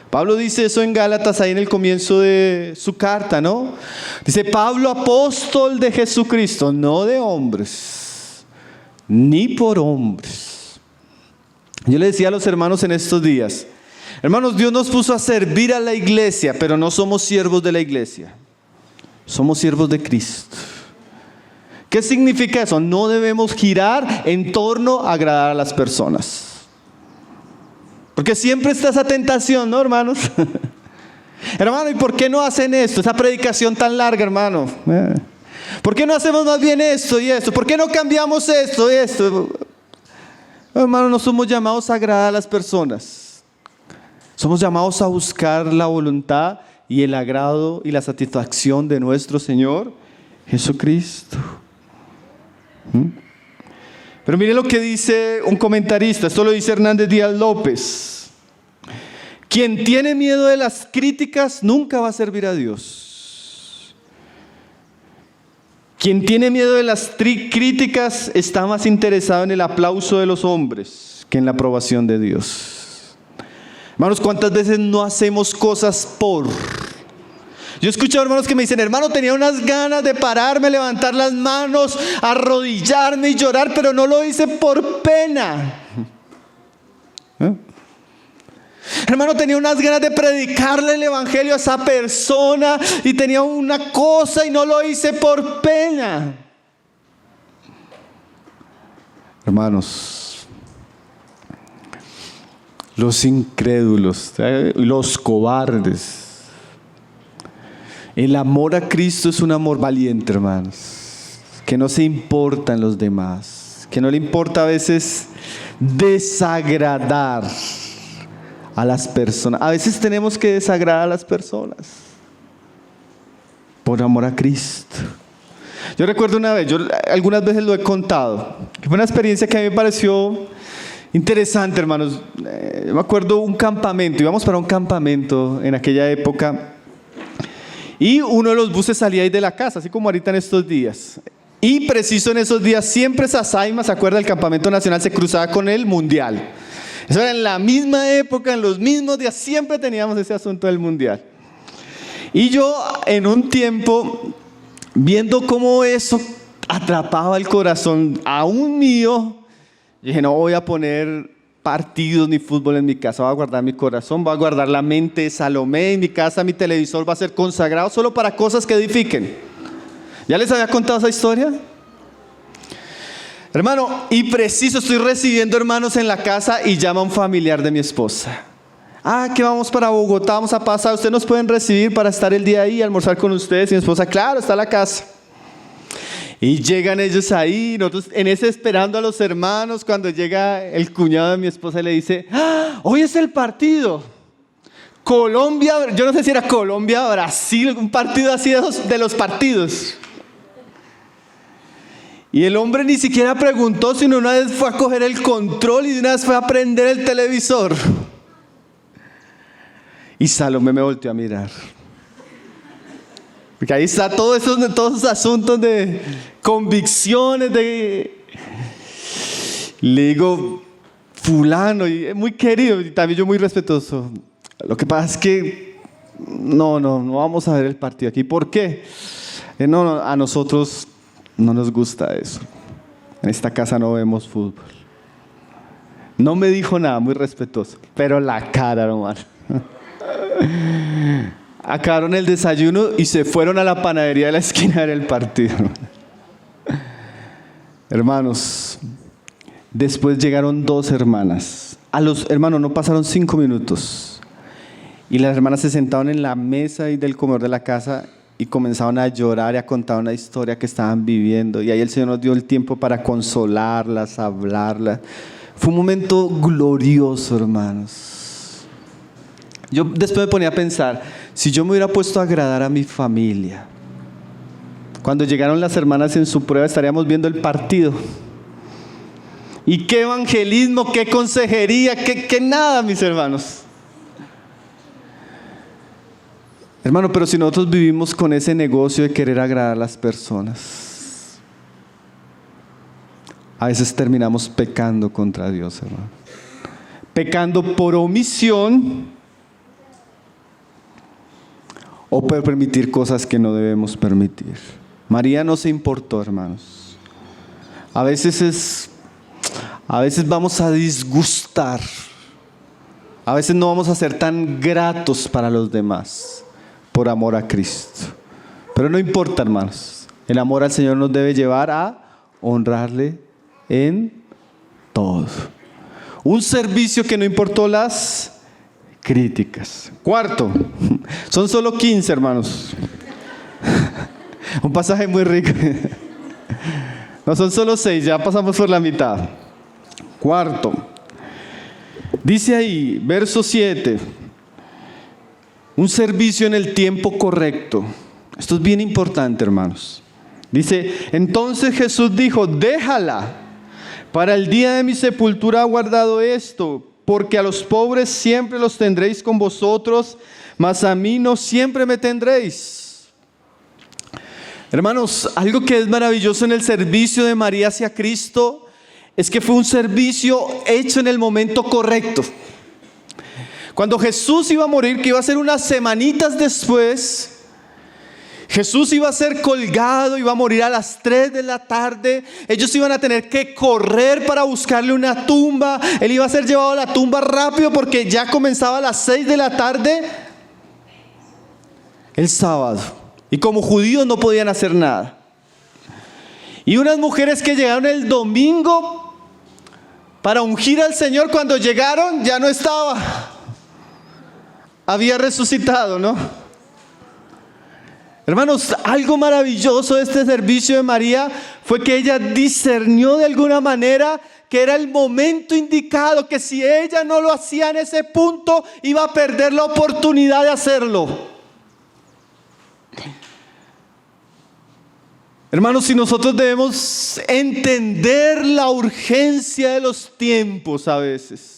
Pablo dice eso en Gálatas, ahí en el comienzo de su carta, ¿no? Dice: Pablo, apóstol de Jesucristo, no de hombres, ni por hombres. Yo le decía a los hermanos en estos días: hermanos, Dios nos puso a servir a la iglesia, pero no somos siervos de la iglesia, somos siervos de Cristo. ¿Qué significa eso? No debemos girar en torno a agradar a las personas, porque siempre está esa tentación, ¿no, hermanos? Hermano, ¿y por qué no hacen esto? Esa predicación tan larga, hermano. ¿Por qué no hacemos más bien esto y esto? ¿Por qué no cambiamos esto y esto? Hermano, no somos llamados a agradar a las personas. Somos llamados a buscar la voluntad y el agrado y la satisfacción de nuestro Señor Jesucristo. Pero mire lo que dice un comentarista, esto lo dice Hernández Díaz López: quien tiene miedo de las críticas nunca va a servir a Dios. Quien tiene miedo de las críticas está más interesado en el aplauso de los hombres que en la aprobación de Dios. Hermanos, ¿cuántas veces no hacemos cosas por? Yo he escuchado hermanos que me dicen: hermano, tenía unas ganas de pararme, levantar las manos, arrodillarme y llorar, pero no lo hice por pena. Hermano, tenía unas ganas de predicarle el evangelio a esa persona y tenía una cosa y no lo hice por pena. Hermanos, los incrédulos, los cobardes. El amor a Cristo es un amor valiente, hermanos, que no se importan los demás, que no le importa a veces desagradar a las personas. A veces tenemos que desagradar a las personas por amor a Cristo. Yo recuerdo una vez, yo algunas veces lo he contado, que fue una experiencia que a mí me pareció interesante, hermanos. Yo me acuerdo un campamento, íbamos para un campamento en aquella época. Y uno de los buses salía ahí de la casa, así como ahorita en estos días. Y preciso en esos días, siempre Sasaima, ¿se acuerda? El campamento nacional se cruzaba con el mundial. Eso era en la misma época, en los mismos días, siempre teníamos ese asunto del mundial. Y yo en un tiempo, viendo cómo eso atrapaba el corazón aún mío, dije: no voy a poner partidos ni fútbol en mi casa, voy a guardar mi corazón, voy a guardar la mente de Salomé en mi casa. Mi televisor va a ser consagrado solo para cosas que edifiquen. ¿Ya les había contado esa historia? Hermano, y preciso estoy recibiendo hermanos en la casa y llama un familiar de mi esposa: que vamos para Bogotá, vamos a pasar, ustedes nos pueden recibir para estar el día ahí, almorzar con ustedes. Y mi esposa: claro, está la casa. Y llegan ellos ahí, nosotros en ese esperando a los hermanos. Cuando llega el cuñado de mi esposa, le dice: hoy es el partido Colombia, yo no sé si era Colombia-Brasil, un partido así de los partidos. Y el hombre ni siquiera preguntó, sino una vez fue a coger el control y de una vez fue a prender el televisor. Y Salomé me volteó a mirar, porque ahí está todos esos asuntos de convicciones, le digo: fulano, y es muy querido y también yo muy respetuoso, lo que pasa es que no vamos a ver el partido aquí. ¿Por qué? No, a nosotros no nos gusta eso. En esta casa no vemos fútbol. No me dijo nada, muy respetuoso, pero la cara, hermano. Acabaron el desayuno y se fueron a la panadería de la esquina a ver el partido. Hermanos, después llegaron 2 hermanas. A los hermanos no pasaron 5 minutos. Y las hermanas se sentaron en la mesa y del comedor de la casa y comenzaron a llorar y a contar una historia que estaban viviendo. Y ahí el Señor nos dio el tiempo para consolarlas, hablarlas. Fue un momento glorioso, hermanos. Yo después me ponía a pensar, si yo me hubiera puesto a agradar a mi familia, cuando llegaron las hermanas en su prueba, estaríamos viendo el partido. Y qué evangelismo, qué consejería, qué nada, mis hermanos. Hermano, pero si nosotros vivimos con ese negocio de querer agradar a las personas, a veces terminamos pecando contra Dios, hermano. Pecando por omisión o por permitir cosas que no debemos permitir. María no se importó, hermanos. A veces vamos a disgustar. A veces no vamos a ser tan gratos para los demás por amor a Cristo. Pero no importa, hermanos. El amor al Señor nos debe llevar a honrarle en todo. Un servicio que no importó las críticas. Cuarto, son solo 15, hermanos. Un pasaje muy rico. No, son solo 6, ya pasamos por la mitad. Cuarto, dice ahí, verso 7, un servicio en el tiempo correcto. Esto es bien importante, hermanos. Dice, entonces Jesús dijo, déjala, para el día de mi sepultura he guardado esto, porque a los pobres siempre los tendréis con vosotros, mas a mí no siempre me tendréis. Hermanos, algo que es maravilloso en el servicio de María hacia Cristo es que fue un servicio hecho en el momento correcto. Cuando Jesús iba a morir, que iba a ser unas semanitas después, Jesús iba a ser colgado, iba a morir a las 3 de la tarde. Ellos iban a tener que correr para buscarle una tumba. Él iba a ser llevado a la tumba rápido porque ya comenzaba a las 6 de la tarde el sábado. Y como judíos no podían hacer nada. Y unas mujeres que llegaron el domingo para ungir al Señor, cuando llegaron ya no estaba. Había resucitado, ¿no? Hermanos, algo maravilloso de este servicio de María fue que ella discernió de alguna manera que era el momento indicado, que si ella no lo hacía en ese punto, iba a perder la oportunidad de hacerlo. Hermanos, si nosotros debemos entender la urgencia de los tiempos a veces,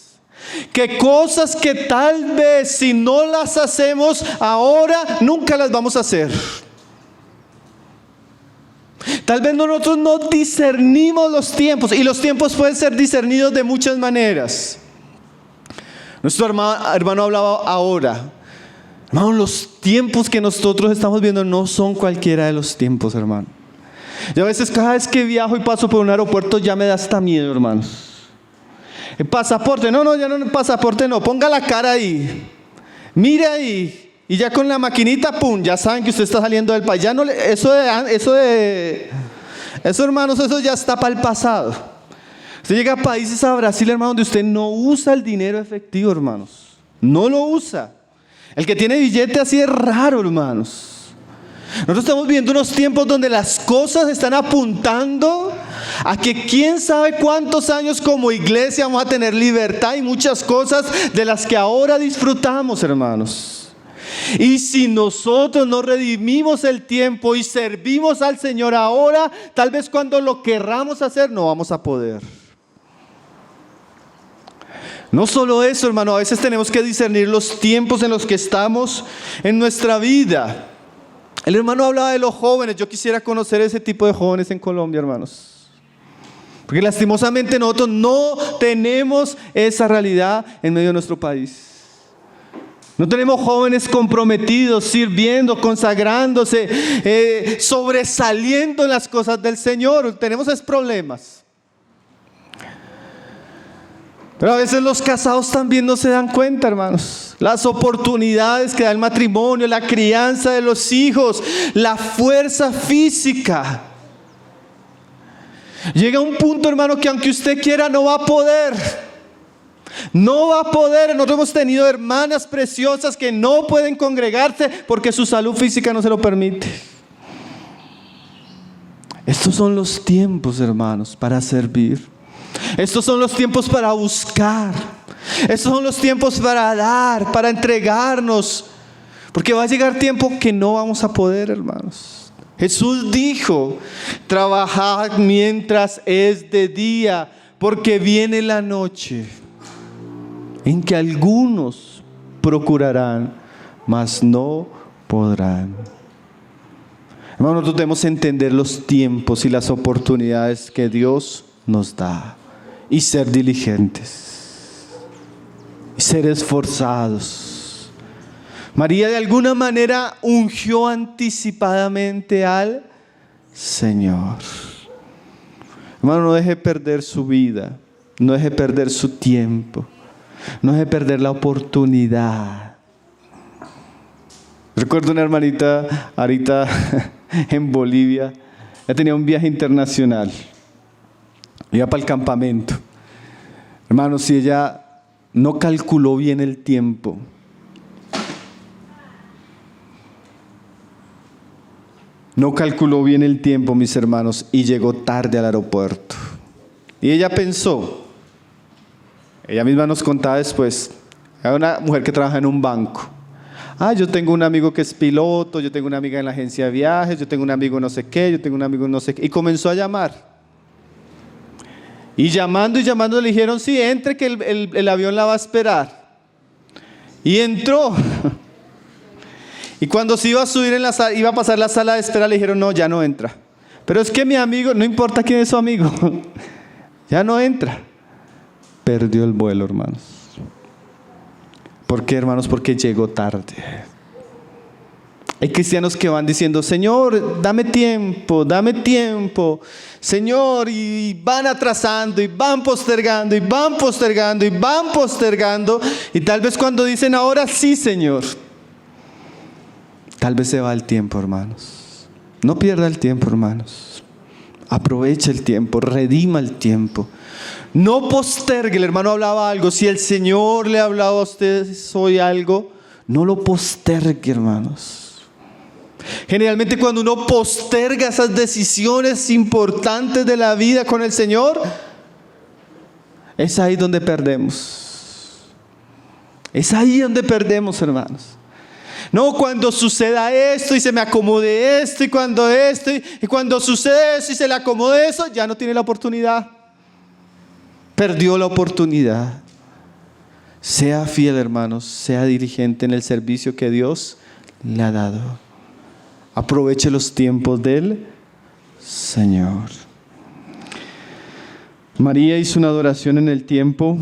que cosas que tal vez si no las hacemos ahora, nunca las vamos a hacer. Tal vez nosotros no discernimos los tiempos, y los tiempos pueden ser discernidos de muchas maneras. Nuestro hermano hablaba ahora. Hermano, los tiempos que nosotros estamos viendo no son cualquiera de los tiempos, hermano. Yo a veces cada vez que viajo y paso por un aeropuerto ya me da hasta miedo, hermanos. El pasaporte, no, ya no, el pasaporte no, ponga la cara ahí, mire ahí, y ya con la maquinita, pum, ya saben que usted está saliendo del país. Ya no, eso hermanos, eso ya está para el pasado. Usted llega a países, a Brasil, hermano, donde usted no usa el dinero efectivo, hermanos, no lo usa. El que tiene billete así es raro, hermanos. Nosotros estamos viendo unos tiempos donde las cosas están apuntando a que quién sabe cuántos años como iglesia vamos a tener libertad y muchas cosas de las que ahora disfrutamos, hermanos. Y si nosotros no redimimos el tiempo y servimos al Señor ahora, tal vez cuando lo querramos hacer no vamos a poder. No solo eso, hermano, a veces tenemos que discernir los tiempos en los que estamos en nuestra vida. El hermano hablaba de los jóvenes. Yo quisiera conocer ese tipo de jóvenes en Colombia, hermanos, porque lastimosamente nosotros no tenemos esa realidad en medio de nuestro país. No tenemos jóvenes comprometidos, sirviendo, consagrándose, sobresaliendo en las cosas del Señor. Tenemos esos problemas. Pero a veces los casados también no se dan cuenta, hermanos. Las oportunidades que da el matrimonio, la crianza de los hijos, la fuerza física. Llega un punto, hermano, que aunque usted quiera no va a poder. No va a poder. Nosotros hemos tenido hermanas preciosas que no pueden congregarse porque su salud física no se lo permite. Estos son los tiempos, hermanos, para servir. Estos son los tiempos para buscar. Estos son los tiempos para dar, para entregarnos. Porque va a llegar tiempo que no vamos a poder, hermanos. Jesús dijo: trabajad mientras es de día, porque viene la noche en que algunos procurarán, mas no podrán. Hermanos, nosotros debemos entender los tiempos y las oportunidades que Dios nos da y ser diligentes y ser esforzados. María de alguna manera ungió anticipadamente al Señor. Hermano, no deje perder su vida, no deje perder su tiempo, no deje perder la oportunidad. Recuerdo una hermanita ahorita en Bolivia. Ella tenía un viaje internacional, iba para el campamento. Hermanos, si ella no calculó bien el tiempo, mis hermanos, y llegó tarde al aeropuerto. Y ella pensó, ella misma nos contaba después, era una mujer que trabaja en un banco. Yo tengo un amigo que es piloto, yo tengo una amiga en la agencia de viajes, yo tengo un amigo no sé qué, yo tengo un amigo no sé qué. Y comenzó a llamar. Y llamando le dijeron: sí, entre, que el avión la va a esperar. Y entró. Y cuando se iba a subir en la sala, iba a pasar la sala de espera, le dijeron: no, ya no entra. Pero es que mi amigo, no importa quién es su amigo, ya no entra. Perdió el vuelo, hermanos. ¿Por qué, hermanos? Porque llegó tarde. Hay cristianos que van diciendo: Señor, dame tiempo, Señor, y van atrasando, y van postergando, y van postergando, y van postergando. Y tal vez cuando dicen: ahora sí, Señor, tal vez se va el tiempo, hermanos. No pierda el tiempo, hermanos. Aproveche el tiempo, redima el tiempo. No postergue. El hermano hablaba algo. Si el Señor le ha hablado a ustedes hoy algo, no lo postergue, hermanos. Generalmente cuando uno posterga esas decisiones importantes de la vida con el Señor, es ahí donde perdemos. Es ahí donde perdemos, hermanos. No, cuando suceda esto y se me acomode esto, y cuando sucede eso y se le acomode eso, ya no tiene la oportunidad. Perdió la oportunidad. Sea fiel, hermanos, sea diligente en el servicio que Dios le ha dado. Aproveche los tiempos del Señor. María hizo una adoración en el tiempo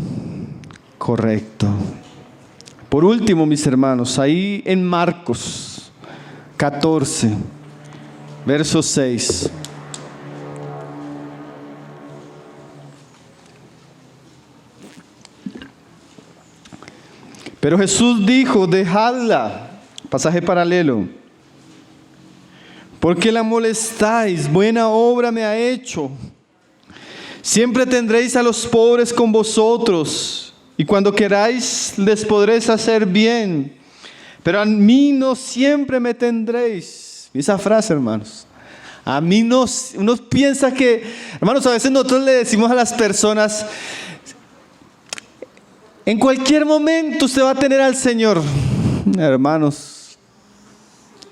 correcto. Por último, mis hermanos, ahí en Marcos 14, verso 6. Pero Jesús dijo: dejadla, pasaje paralelo, porque la molestáis, buena obra me ha hecho. Siempre tendréis a los pobres con vosotros, y cuando queráis les podréis hacer bien, pero a mí no siempre me tendréis. Esa frase, hermanos, a mí no. Uno piensa que, hermanos, a veces nosotros le decimos a las personas: en cualquier momento usted va a tener al Señor. Hermanos,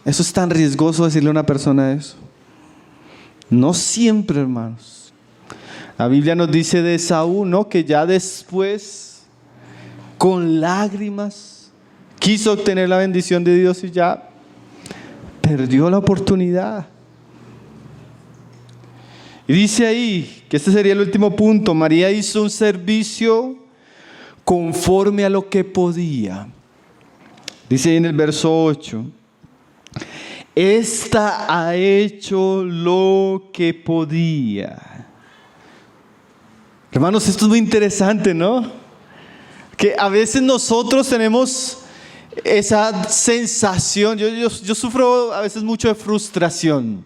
eso es tan riesgoso decirle a una persona eso. No siempre, hermanos. La Biblia nos dice de Esaú, ¿no?, que ya después, con lágrimas, quiso obtener la bendición de Dios y ya perdió la oportunidad. Y dice ahí que este sería el último punto: María hizo un servicio conforme a lo que podía. Dice ahí en el verso 8: esta ha hecho lo que podía. Hermanos, esto es muy interesante, ¿no? Que a veces nosotros tenemos esa sensación. Yo sufro a veces mucho de frustración.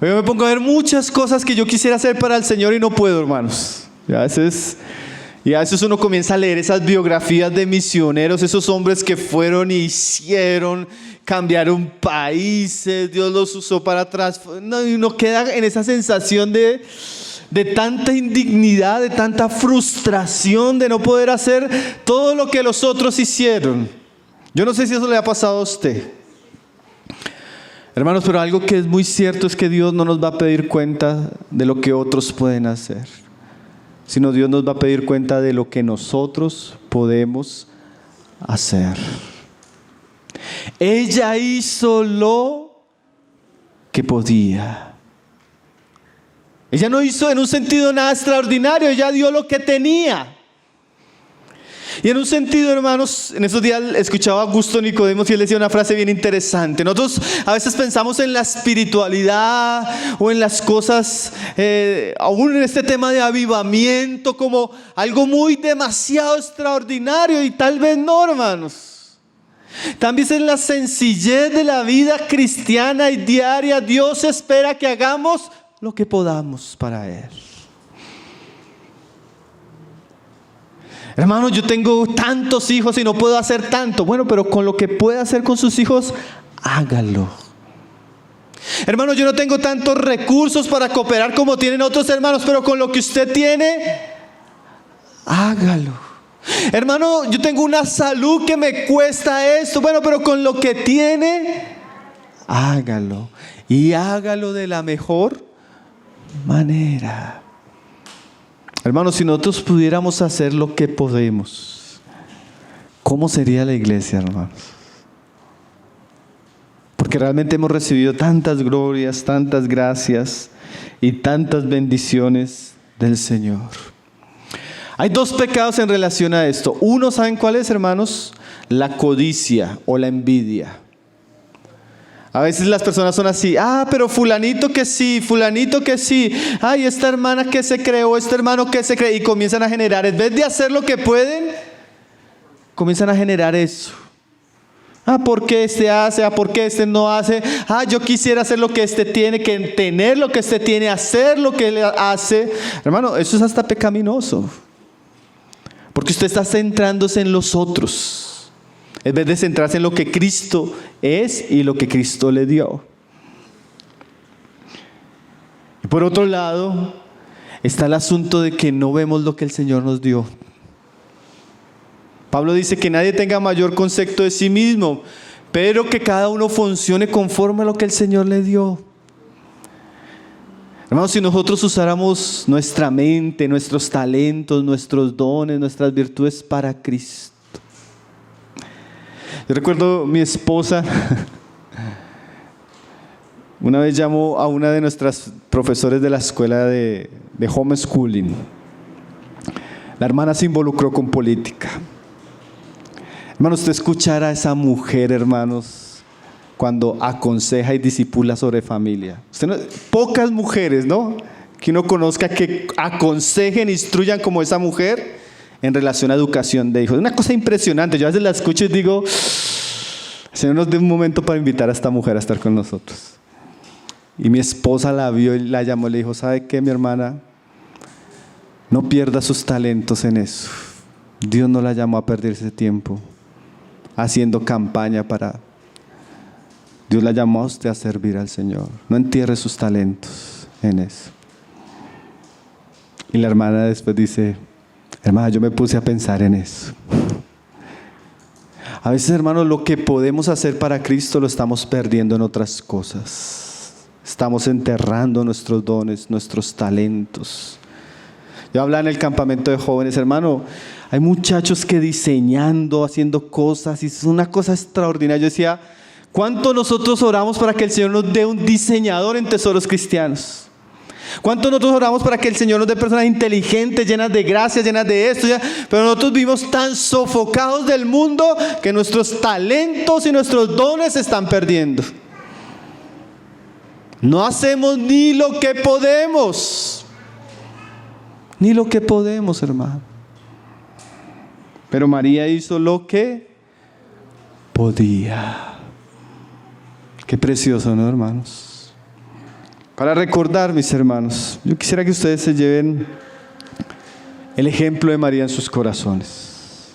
Yo me pongo a ver muchas cosas que yo quisiera hacer para el Señor y no puedo, hermanos. Y a veces Y a veces uno comienza a leer esas biografías de misioneros, esos hombres que fueron y hicieron, cambiaron países, Dios los usó para transformar. Y uno queda en esa sensación de tanta indignidad, de tanta frustración de no poder hacer todo lo que los otros hicieron. Yo no sé si eso le ha pasado a usted. Hermanos, pero algo que es muy cierto es que Dios no nos va a pedir cuenta de lo que otros pueden hacer, sino Dios nos va a pedir cuenta de lo que nosotros podemos hacer. Ella hizo lo que podía. Ella no hizo en un sentido nada extraordinario, ella dio lo que tenía. Y en un sentido, hermanos, en esos días escuchaba a Augusto Nicodemos y él decía una frase bien interesante. Nosotros a veces pensamos en la espiritualidad o en las cosas, aún en este tema de avivamiento, como algo muy demasiado extraordinario, y tal vez no, hermanos. También en la sencillez de la vida cristiana y diaria, Dios espera que hagamos lo que podamos para Él. Hermano, yo tengo tantos hijos y no puedo hacer tanto. Bueno, pero con lo que pueda hacer con sus hijos, hágalo. Hermano, yo no tengo tantos recursos para cooperar como tienen otros hermanos, pero con lo que usted tiene, hágalo. Hermano, yo tengo una salud que me cuesta esto. Bueno, pero con lo que tiene, hágalo. Y hágalo de la mejor manera. Hermanos, si nosotros pudiéramos hacer lo que podemos, ¿cómo sería la iglesia, hermanos? Porque realmente hemos recibido tantas glorias, tantas gracias y tantas bendiciones del Señor. Hay dos pecados en relación a esto. Uno, ¿saben cuál es, hermanos? La codicia o la envidia. A veces las personas son así: pero fulanito que sí, ay, esta hermana que se creó, este hermano que se cree, y comienzan a generar, en vez de hacer lo que pueden, comienzan a generar eso. ¿Por qué este hace? ¿Por qué este no hace? Yo quisiera hacer lo que este tiene, que tener lo que este tiene, hacer lo que él hace. Hermano, eso es hasta pecaminoso, porque usted está centrándose en los otros, en vez de centrarse en lo que Cristo es y lo que Cristo le dio. Y por otro lado, está el asunto de que no vemos lo que el Señor nos dio. Pablo dice que nadie tenga mayor concepto de sí mismo, pero que cada uno funcione conforme a lo que el Señor le dio. Hermanos, si nosotros usáramos nuestra mente, nuestros talentos, nuestros dones, nuestras virtudes para Cristo. Yo recuerdo mi esposa, una vez llamó a una de nuestras profesores de la escuela de homeschooling. La hermana se involucró con política. Hermanos, usted escuchara a esa mujer, hermanos, cuando aconseja y discipula sobre familia. Pocas mujeres, ¿no?, que uno conozca que aconsejen, instruyan como esa mujer en relación a educación de hijos. Una cosa impresionante. Yo a veces la escucho y digo: Señor, nos dé un momento para invitar a esta mujer a estar con nosotros. Y mi esposa la vio y la llamó y le dijo: ¿sabe qué, mi hermana? No pierda sus talentos en eso. Dios no la llamó a perder ese tiempo haciendo campaña para... Dios la llamó a usted a servir al Señor. No entierre sus talentos en eso. Y la hermana después dice: hermana, yo me puse a pensar en eso. A veces, hermanos, lo que podemos hacer para Cristo lo estamos perdiendo en otras cosas. Estamos enterrando nuestros dones, nuestros talentos. Yo hablaba en el campamento de jóvenes, hermano, hay muchachos que diseñando, haciendo cosas, y es una cosa extraordinaria. Yo decía: ¿cuánto nosotros oramos para que el Señor nos dé un diseñador en Tesoros Cristianos? ¿Cuánto nosotros oramos para que el Señor nos dé personas inteligentes, llenas de gracia, llenas de esto? Pero nosotros vivimos tan sofocados del mundo que nuestros talentos y nuestros dones se están perdiendo. No hacemos ni lo que podemos. Ni lo que podemos, hermano. Pero María hizo lo que podía. Qué precioso, ¿no, hermanos? Para recordar, mis hermanos, yo quisiera que ustedes se lleven el ejemplo de María en sus corazones.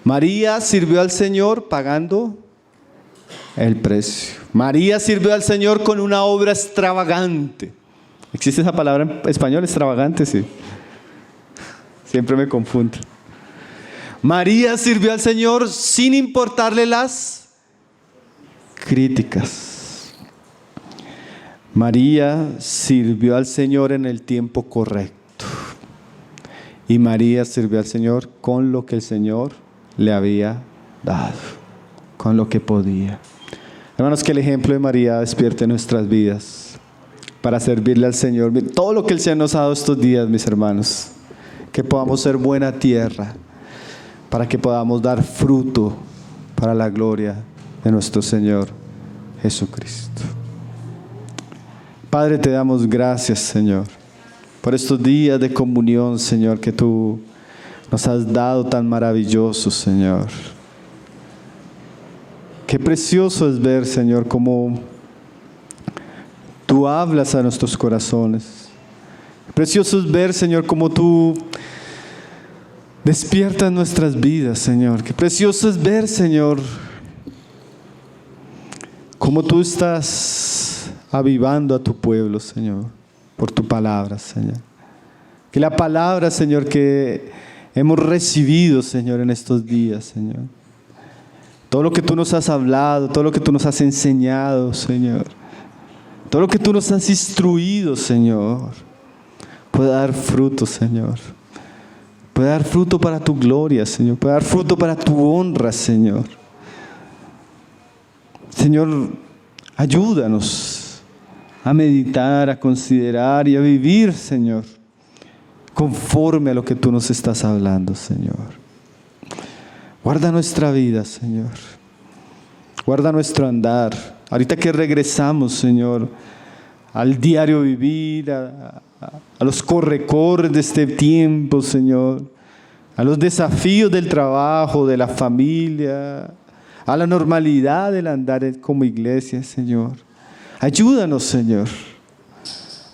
María sirvió al Señor pagando el precio. María sirvió al Señor con una obra extravagante. ¿Existe esa palabra en español, extravagante? Sí. Siempre me confundo. María sirvió al Señor sin importarle las críticas. María sirvió al Señor en el tiempo correcto. Y María sirvió al Señor con lo que el Señor le había dado, con lo que podía. Hermanos, que el ejemplo de María despierte nuestras vidas para servirle al Señor. Todo lo que el Señor nos ha dado estos días, mis hermanos, que podamos ser buena tierra, para que podamos dar fruto para la gloria de nuestro Señor Jesucristo. Padre, te damos gracias, Señor, por estos días de comunión, Señor, que tú nos has dado tan maravillosos, Señor. Qué precioso es ver, Señor, cómo tú hablas a nuestros corazones. Precioso es ver, Señor, cómo tú despiertas nuestras vidas, Señor. Qué precioso es ver, Señor, cómo tú estás avivando a tu pueblo, Señor, por tu palabra, Señor. Que la palabra, Señor, que hemos recibido, Señor, en estos días, Señor. Todo lo que tú nos has hablado, todo lo que tú nos has enseñado, Señor. Todo lo que tú nos has instruido, Señor, puede dar fruto, Señor. Puede dar fruto para tu gloria, Señor. Puede dar fruto para tu honra, Señor. Señor, ayúdanos a meditar, a considerar y a vivir, Señor, conforme a lo que tú nos estás hablando, Señor. Guarda nuestra vida, Señor. Guarda nuestro andar. Ahorita que regresamos, Señor, al diario vivir, a los corre-corres de este tiempo, Señor, a los desafíos del trabajo, de la familia, a la normalidad del andar como iglesia, Señor. Ayúdanos, Señor.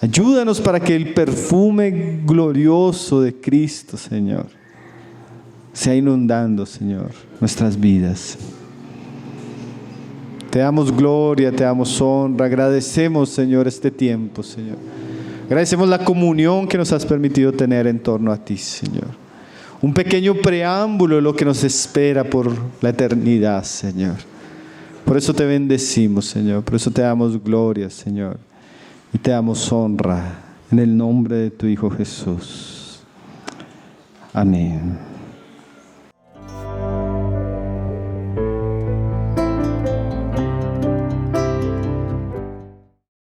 Ayúdanos para que el perfume glorioso de Cristo, Señor, sea inundando, Señor, nuestras vidas. Te damos gloria, te damos honra. Agradecemos, Señor, este tiempo, Señor. Agradecemos la comunión que nos has permitido tener en torno a ti, Señor. Un pequeño preámbulo de lo que nos espera por la eternidad, Señor. Por eso te bendecimos, Señor. Por eso te damos gloria, Señor. Y te damos honra en el nombre de tu Hijo Jesús. Amén.